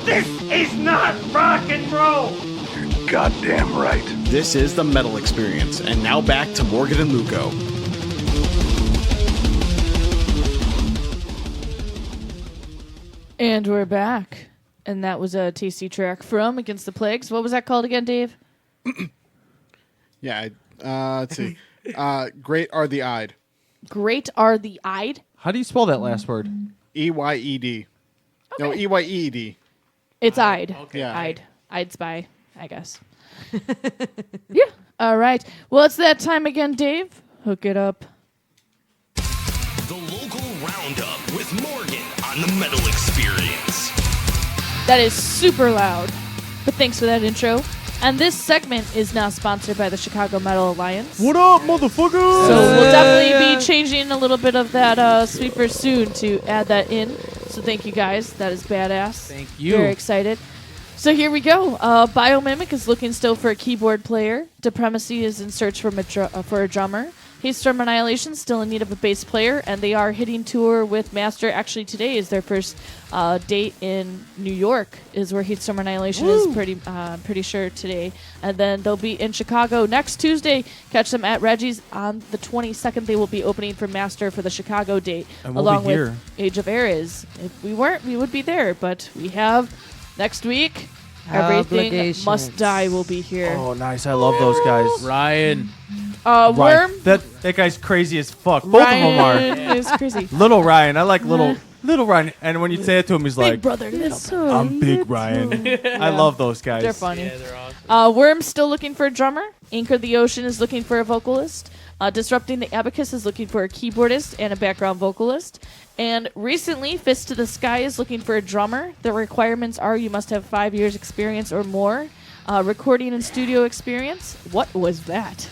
This is not rock and roll! You're goddamn right. This is the Metal Experience, and now back to Morgan and Luco. And we're back. And that was a tasty track from Against the Plagues. What was that called again, Dave? Yeah, let's see. Great Are the Eyed. Great Are the Eyed? How do you spell that last word? E-Y-E-D. No, E-Y-E-D. It's Eyed. Okay. Yeah. Eyed Spy, I guess. Yeah. All right. Well, it's that time again, Dave. Hook it up. The local roundup with Morgan on the Metal Experience. That is super loud. But thanks for that intro. And this segment is now sponsored by the Chicago Metal Alliance. What up, motherfucker? So we'll definitely be changing a little bit of that sweeper soon to add that in. So thank you guys. That is badass. Thank you. Very excited. So here we go. Biomimic is looking still for a keyboard player. Depremacy is in search for a drummer. Hailstorm Annihilation still in need of a bass player, and they are hitting tour with Master. Actually, today is their first date in New York, is where Hailstorm Annihilation is pretty sure today. And then they'll be in Chicago next Tuesday. Catch them at Reggie's on the 22nd. They will be opening for Master for the Chicago date, And we'll along be here. with Age of Eras. If we weren't, we would be there, but we have next week. Everything Obligations. Must Die will be here. Oh, nice. I love those guys. Ryan. Worm. Ryan. That guy's crazy as fuck. Both of them Ryan are. is crazy. Little Ryan. I like little Ryan. And when you say it to him, he's Big like, brother, I'm Big Ryan. I love those guys. They're funny. Yeah, they're awesome. Worm's still looking for a drummer. Anchor the Ocean is looking for a vocalist. Disrupting the Abacus is looking for a keyboardist and a background vocalist. And recently, Fist to the Sky is looking for a drummer. The requirements are you must have 5 years experience or more. Recording and studio experience. What was that?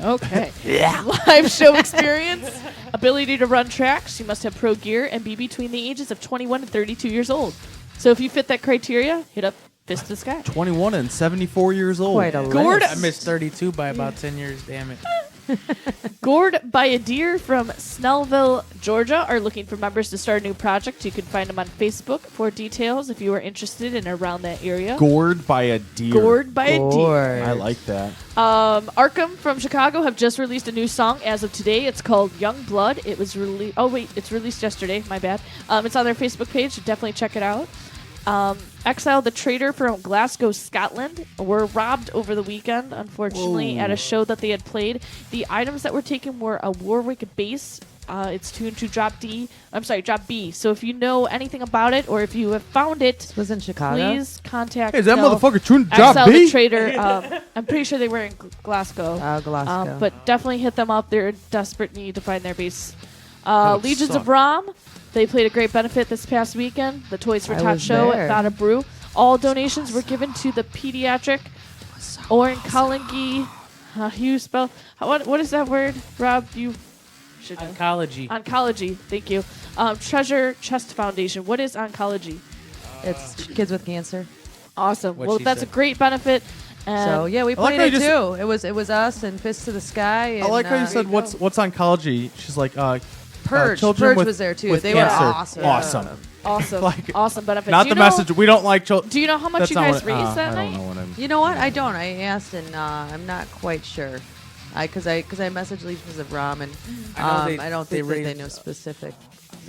Okay. Live show experience. Ability to run tracks. You must have pro gear and be between the ages of 21 and 32 years old. So if you fit that criteria, hit up Fist to the Sky. 21 and 74 years old. Quite a Gord- list. I missed 32 by about 10 years. Damn it. Gored by a Deer from Snellville, Georgia are looking for members to start a new project. You can find them on Facebook for details if you are interested in around that area. Gored by a deer. Gored by a deer. I like that. Arkham from Chicago have just released a new song as of today. It's called Young Blood. It was released. Oh wait, it's released yesterday. My bad. It's on their Facebook page. Definitely check it out. Exile the Trader from Glasgow, Scotland, were robbed over the weekend, unfortunately, at a show that they had played. The items that were taken were a Warwick bass. It's tuned to drop B. So if you know anything about it, or if you have found it, This was in Chicago. please contact. Hey, is that Phil. motherfucker tuned to drop Exile B? the Trader. I'm pretty sure they were in Glasgow. Glasgow. But definitely hit them up. They're in desperate need to find their bass. would Legions suck. of Rom. They played a great benefit this past weekend. The Toys for I Tots was show there. at Thought of Brew. All donations were given to the pediatric oncology. How do you spell? What is that word, Rob? You should know. Oncology. Oncology. Thank you. Treasure Chest Foundation. What is oncology? It's kids with cancer. Awesome. What Well, she that's said. a great benefit. And So yeah, we I like played how it you too. It was us and Fist to the Sky. I like and, how you said, what's oncology? She's like, Purge. children Purge with- was there too. with They cancer. were awesome. Awesome. awesome. Like, awesome benefit. Not Do you the know- message. We don't like children. Do you know how much you guys raised that night? I don't know what I'm. You know what? I don't. I asked and I'm not quite sure. Because I messaged Legions of Rom and I don't think that they know specific.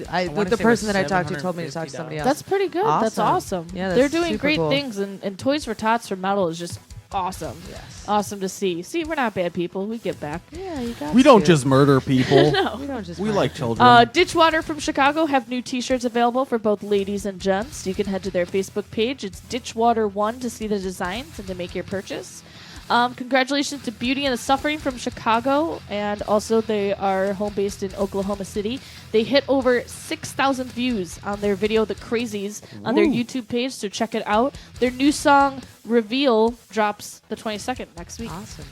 wanna The say it person was that I talked to told me to talk to $750. somebody else. That's pretty good. That's awesome. Yeah, they're that's doing super great cool. things, and Toys for Tots for Metal is just awesome. Yes. Awesome to see. See, we're not bad people. We give back. Yeah, you got We don't to. just murder people. No. We don't just. We mind. like children. Ditchwater from Chicago have new T-shirts available for both ladies and gents. You can head to their Facebook page. It's Ditchwater1 to see the designs and to make your purchase. Congratulations to Beauty and the Suffering from Chicago, and also they are home based in Oklahoma City. They hit over 6,000 views on their video "The Crazies" on their YouTube page, so check it out. Their new song "Reveal" drops the 22nd next week. Awesome.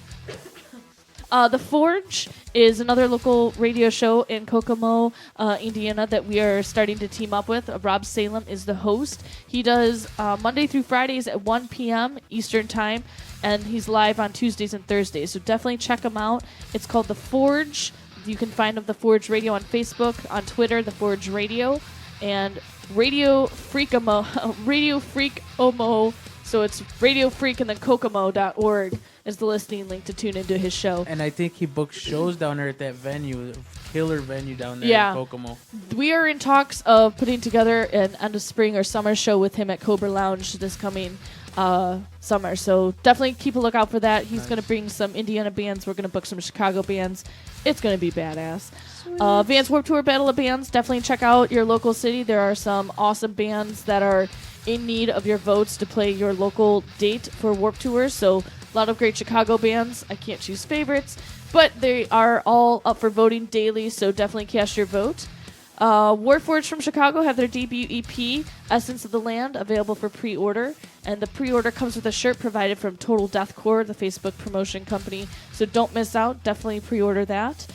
The Forge is another local radio show in Kokomo, Indiana that we are starting to team up with. Rob Salem is the host. He does Monday through Fridays at 1 p.m. Eastern Time, and he's live on Tuesdays and Thursdays. So definitely check him out. It's called The Forge. You can find him, The Forge Radio, on Facebook, on Twitter, The Forge Radio, and Radio Freakomo. Radio Freakomo. So it's Radio Freak and then Kokomo.org is the listening link to tune into his show. And I think he booked shows down there at that venue, killer venue down there Yeah. in Kokomo. We are in talks of putting together an end of spring or summer show with him at Cobra Lounge this coming summer. So definitely keep a lookout for that. He's going to bring some Indiana bands. We're going to book some Chicago bands. It's going to be badass. Vans Warped Tour Battle of Bands. Definitely check out your local city. There are some awesome bands that are in need of your votes to play your local date for Warped Tour. So a lot of great Chicago bands. I can't choose favorites, but they are all up for voting daily, so definitely cast your vote. Warforged from Chicago have their debut EP, Essence of the Land, available for pre-order. And the pre-order comes with a shirt provided from Total Deathcore, the Facebook promotion company. So don't miss out. Definitely pre-order that.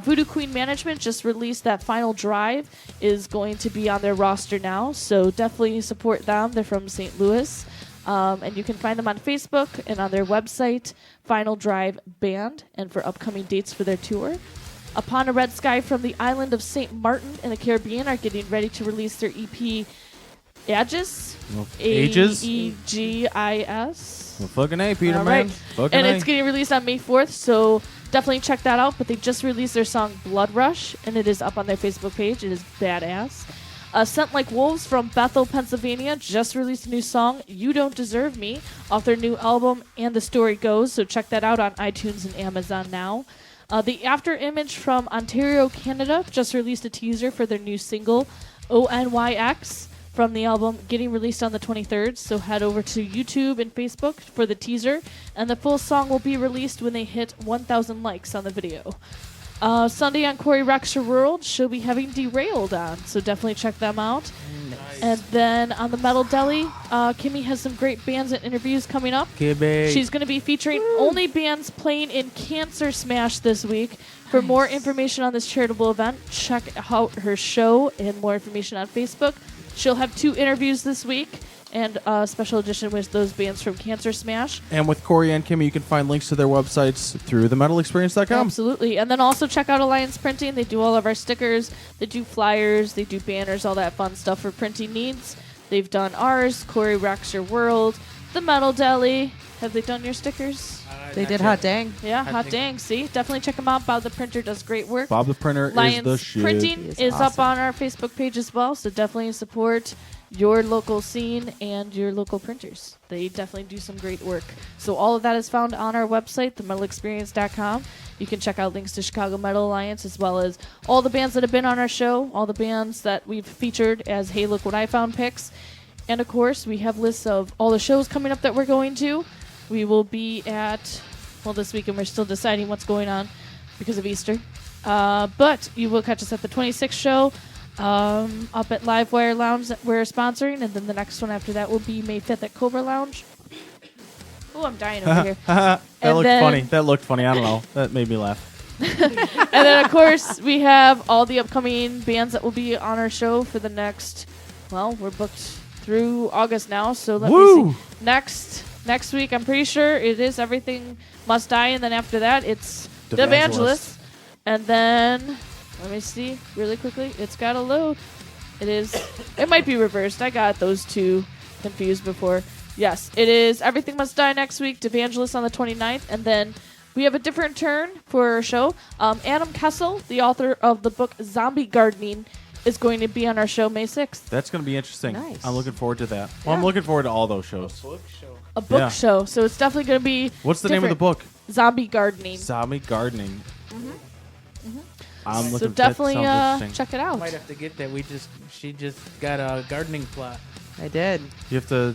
Voodoo Queen Management just released that Final Drive, is going to be on their roster now. So definitely support them. They're from St. Louis. And you can find them on Facebook and on their website, Final Drive Band, and for upcoming dates for their tour. Upon a Red Sky from the island of St. Martin in the Caribbean are getting ready to release their EP, Aegis. Aegis? A-E-G-I-S. Well, fucking A, Peter, All man. right. Fucking And A. it's getting released on May 4th, so definitely check that out. But they just released their song Blood Rush, and it is up on their Facebook page. It is badass. Scent Like Wolves from Bethel, Pennsylvania just released a new song, You Don't Deserve Me, off their new album, And the Story Goes. So check that out on iTunes and Amazon now. The After Image from Ontario, Canada just released a teaser for their new single, ONYX, from the album getting released on the 23rd. So head over to YouTube and Facebook for the teaser, and the full song will be released when they hit 1,000 likes on the video. Sunday on Corey Rocks Your World, she'll be having Derailed on, so definitely check them out. Nice. And then on the Metal Deli, Kimmy has some great bands and interviews coming up. Kimmy. She's going to be featuring only bands playing in Cancer Smash this week. For more information on this charitable event, check out her show and more information on Facebook. She'll have 2 interviews this week and a special edition with those bands from Cancer Smash. And with Corey and Kimmy, you can find links to their websites through themetalexperience.com. Absolutely. And then also check out Alliance Printing. They do all of our stickers. They do flyers. They do banners, all that fun stuff for printing needs. They've done ours, Corey Rocks Your World, the Metal Deli. Have they done your stickers? They did Hot Dang. Yeah, Hot Dang. See? Definitely check them out. Bob the Printer does great work. Bob the Printer Lions is the shit. Printing is up on our Facebook page as well, so definitely support your local scene and your local printers. They definitely do some great work. So all of that is found on our website, themetalexperience.com. You can check out links to Chicago Metal Alliance as well as all the bands that have been on our show, all the bands that we've featured as Hey Look What I Found picks. And of course, we have lists of all the shows coming up that we're going to. We will be at, well, this weekend we're still deciding what's going on because of Easter. But you will catch us at the 26th show up at Livewire Lounge that we're sponsoring. And then the next one after that will be May 5th at Cobra Lounge. Oh, I'm dying over here. That looked funny. That looked funny. I don't know. That made me laugh. And then, of course, we have all the upcoming bands that will be on our show for the next, well, we're booked through August now. So let me see. Next week, I'm pretty sure it is Everything Must Die, and then after that, it's Devangelist. And then, let me see really quickly. It's got to load. It might be reversed. I got those two confused before. Yes, it is Everything Must Die next week, Devangelist on the 29th, and then we have a different turn for our show. Adam Kessel, the author of the book Zombie Gardening, is going to be on our show May 6th. That's going to be interesting. Nice. I'm looking forward to that. Well, I'm looking forward to all those shows. A book show, so it's definitely going to be What's the name of the book? Zombie Gardening. Zombie Gardening. I'm So looking definitely that sounds interesting. check it out. Might have to get that. She just got a gardening plot. I did. You have to...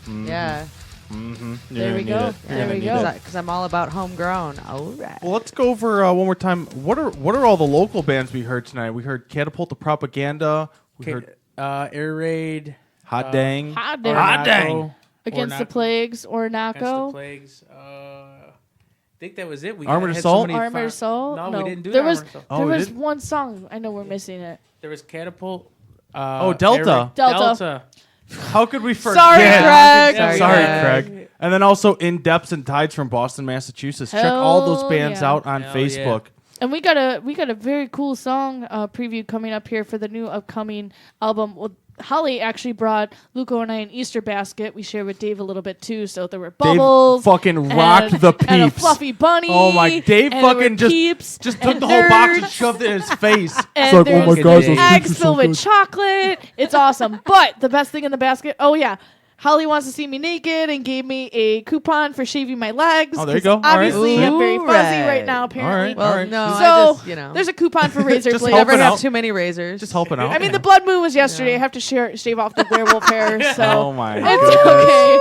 Yeah. Mm-hmm. There we go. There we go. Because I'm all about homegrown. All right. Well, let's go over one more time. What are all the local bands we heard tonight? We heard Catapult the Propaganda. We heard Air Raid. Hot Dang. Hot Dang. Hot Dang. Against the Plagues, Ornaco. Against the Plagues. I think that was it. We Armored had Assault? so many Armored Assault? No, we didn't do there that. was Armored Assault. there was one song. I know we're missing it. There was Catapult. Delta. Air Raid. Delta. How could we forget? Sorry, Craig. Sorry, Craig. And then also In Depths and Tides from Boston, Massachusetts. Check all those Hell bands yeah. out on Hell Facebook. And we got a very cool song preview coming up here for the new upcoming album. Well, Holly actually brought Luco and I an Easter basket. We shared with Dave a little bit too, so there were bubbles. Dave fucking rocked the and a Peeps. fluffy bunny. Oh my! Dave and there fucking were just Peeps took and the whole box and nerds. shoved it in his face. And It's like, there's oh my God, those Peeps are eggs so filled with good. chocolate. It's awesome. But the best thing in the basket, oh yeah, Holly wants to see me naked and gave me a coupon for shaving my legs. Oh, there you 'cause go. All right. Obviously, I'm very fuzzy Alright. right now, apparently. Well, All right. no, So, I just, there's a coupon for razor Just blades. helping never out. have too many razors. Just helping out. I mean, the blood moon was yesterday. I have to shave off the werewolf hair, so Oh my it's goodness. okay.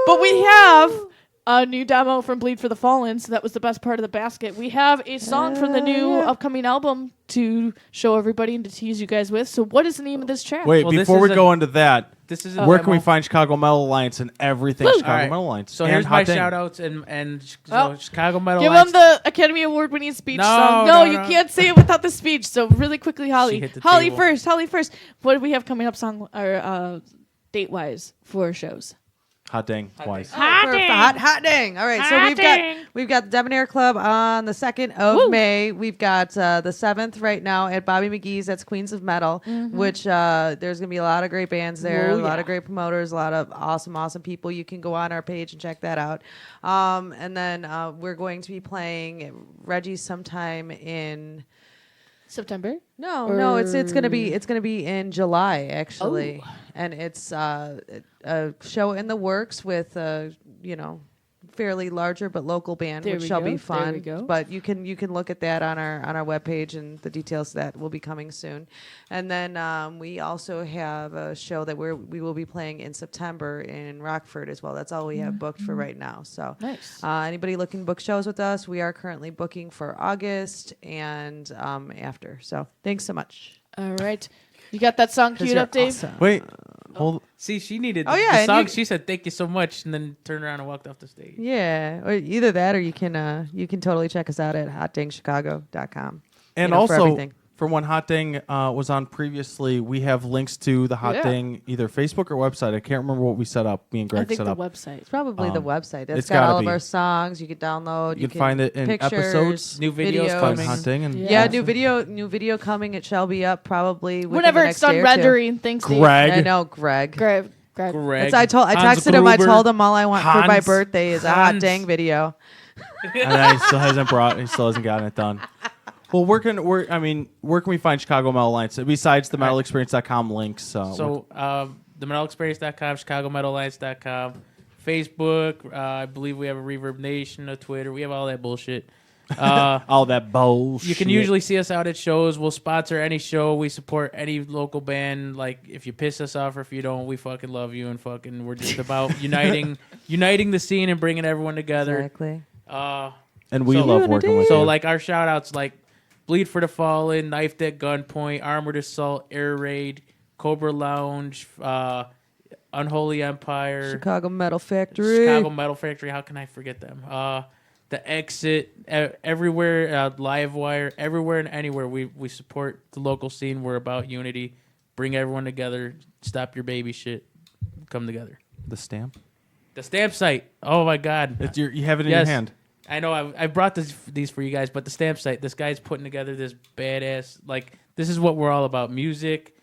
But we have a new demo from Bleed for the Fallen, so that was the best part of the basket. We have a song from the new upcoming album to show everybody and to tease you guys with. So what is the name of this track? Wait, Well, this before is we a- go into that, This is where can we demo. find Chicago Metal Alliance and everything Woo! Chicago All right. Metal Alliance? So and here's my Hot Dang. shout outs and so Oh. Chicago Metal Give Alliance. them the Academy Award winning speech No, song. no, You no. can't say it without the speech. So really quickly, Holly. hit the Holly table. first. Holly first. What do we have coming up song or date wise for shows? Hot dang, twice. Hot dang. All right, so we've got the Debonair Club on the 2nd of May. We've got the 7th right now at Bobby McGee's. That's Queens of Metal, which there's gonna be a lot of great bands there, a lot of great promoters, a lot of awesome people. You can go on our page and check that out. And then we're going to be playing Reggie's sometime in September? No, it's gonna be in July actually, and it's a show in the works with fairly larger but local band, which shall be fun. There we go. But you can look at that on our webpage, and the details of that will be coming soon. And then we also have a show that we will be playing in September in Rockford as well. That's all we have booked for right now. So nice. Anybody looking to book shows with us, we are currently booking for August and after. So thanks so much. All right. You got that song queued up, Dave? Awesome. Wait, hold. See, she needed Oh, yeah, the and song. you- She said, "Thank you so much," and then turned around and walked off the stage. Yeah, or either that, or you can totally check us out at hotdangchicago.com. And for also, everything. from when Hot Dang was on previously, we have links to the Hot Yeah. Dang either Facebook or website. I can't remember what we set up. Me and I Greg think set the up. website. It's probably the website. That's it's got gotta all of be. our songs. You can download. You can find it in pictures, episodes. New videos videos. coming. Hot Dang and Yeah, new video coming. It shall be up probably within Whenever the it's next day done or two. rendering. Thanks, Dave. Greg. I know, Greg. Greg. Greg, I Hans texted him. I Gruber, told him all I want for my Hans- birthday is a Hot Dang video. And he still hasn't gotten it done. Well, where can we find Chicago Metal Alliance besides the metalexperience.com links? So, the metalexperience.com, chicagometalalliance.com, Facebook. I believe we have a Reverb Nation, a Twitter. We have all that bullshit. all that bullshit. You can usually see us out at shows. We'll sponsor any show. We support any local band. Like, if you piss us off or if you don't, we fucking love you, and fucking we're just about uniting the scene and bringing everyone together. Exactly. And we love working with you. So, like, our shout outs, like Bleed for the Fallen, Knifed at Gunpoint, Armored Assault, Air Raid, Cobra Lounge, Unholy Empire, Chicago Metal Factory. How can I forget them? The Exit, everywhere, Livewire, everywhere and anywhere. We support the local scene. We're about unity. Bring everyone together. Stop your baby shit. Come together. The stamp. The stamp site. Oh my God. You have it in your hand. I know. I brought these for you guys, but the stamp site. This guy's putting together this badass. Like, this is what we're all about: music,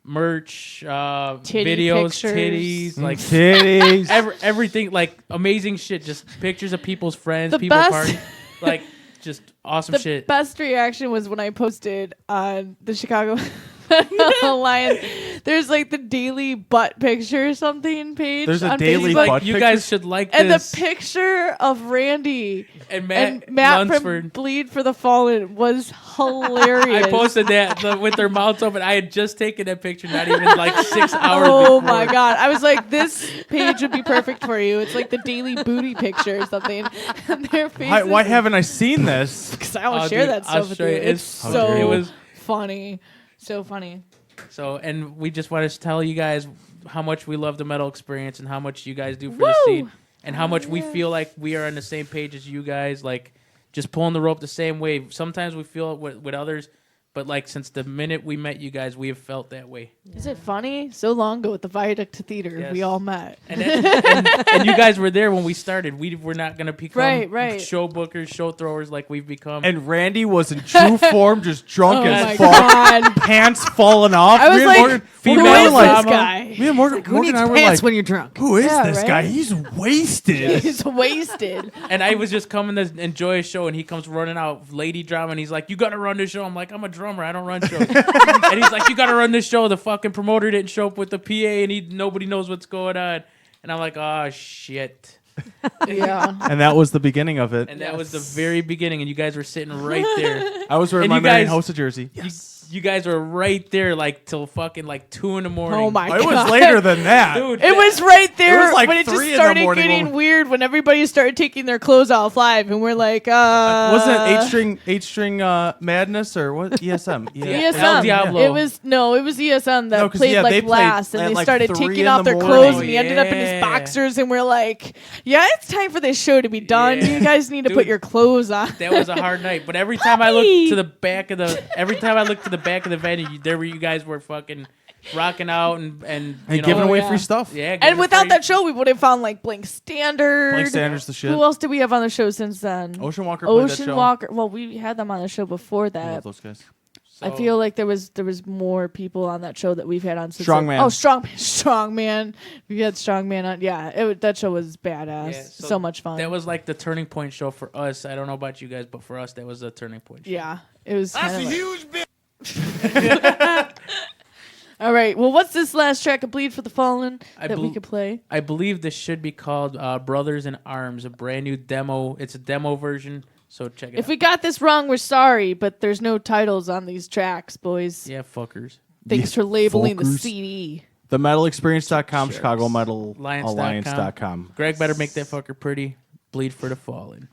merch, videos, pictures. titties, like titties, everything, like amazing shit. Just pictures of people's friends, The people best- partying, like just awesome The shit. best reaction was when I posted on the Chicago Alliance. There's like the daily butt picture or something page. There's a on daily Facebook. butt You picture? guys should like And this. the picture of Randy And Matt from Lunsford. Bleed for the Fallen was hilarious. I posted that with their mouths open. I had just taken that picture, not even like 6 hours Oh before. my God. I was like, this page would be perfect for you. It's like the daily booty picture or something. And their faces. Why haven't I seen this? Because I will Oh, share dude, that I'll stuff with show you. you. It's so It was funny. So funny. So, and we just want to tell you guys how much we love the metal experience and how much you guys do for Woo! the scene, and how much we feel like we are on the same page as you guys, like just pulling the rope the same way. Sometimes we feel it with others, but like since the minute we met you guys, we have felt that way. Is it funny? So long ago at the Viaduct Theater, Yes. we all met. And you guys were there when we started. We were not going to become Right. show bookers, show throwers like we've become. And Randy was in true form, just drunk Oh as my fuck, God. pants falling off. I was Me and like, Morgan, who Morgan and I is were this like- guy? Me and Morgan, Who Morgan needs and I were pants like, when you're drunk? who is Yeah, this right? guy? He's wasted. He's wasted. And I was just coming to enjoy a show, and he comes running out, lady drama, and he's like, "You got to run this show." I'm like, "I'm a drummer, I don't run shows." And he's like, "You got to run this show." The fucking promoter didn't show up with the PA, and nobody knows what's going on. And I'm like, "Oh shit." Yeah. And that was the beginning of it. And that was the very beginning, and you guys were sitting right there. I was wearing And my you Marion guys- Hossa jersey. You guys were right there, like till fucking like 2 a.m. Oh my It God. was later than that. dude. It was right there It was like when it just 3 in the started morning getting when- weird when everybody started taking their clothes off live and we're like, Wasn't it eight string madness or what? ESM. Yeah. ESM. El Diablo. It was ESM that No, 'cause, played yeah, they like played last, and at, they like, started 3 taking in off the their morning. clothes, and he ended up in his Yeah. boxers, and we're like, yeah, it's time for this show to be done. Yeah. You guys need to put Dude, your clothes on. That was a hard night, but every time I looked to the back of the venue, there were you guys were fucking rocking out and you know, giving away free stuff. Yeah, And giving without free- that show, we would have found like Blank Standard. Blank Standard's the shit. Who else did we have on the show since then? Ocean Walker played that Ocean show. Walker. Well, we had them on the show before I that. love those guys. I feel like there was more people on that show that we've had on since. Strongman. Oh, Strongman. We had Strongman on. Yeah, that show was badass. Yeah, so much fun. That was like the turning point show for us. I don't know about you guys, but for us, that was the turning point show. Yeah, it was. That's a kinda like- huge bitch. All right. Well, what's this last track of Bleed for the Fallen that we bel- could play? I believe this should be called Brothers in Arms, a brand new demo. It's a demo version, so check it If out. we got this wrong, we're sorry, but there's no titles on these tracks, boys. Yeah, fuckers. Thanks for labeling the fuckers. CD. TheMetalExperience.com, Chicago Metal Alliance.com. Alliance.com. Greg better make that fucker pretty. Bleed for the Fallen.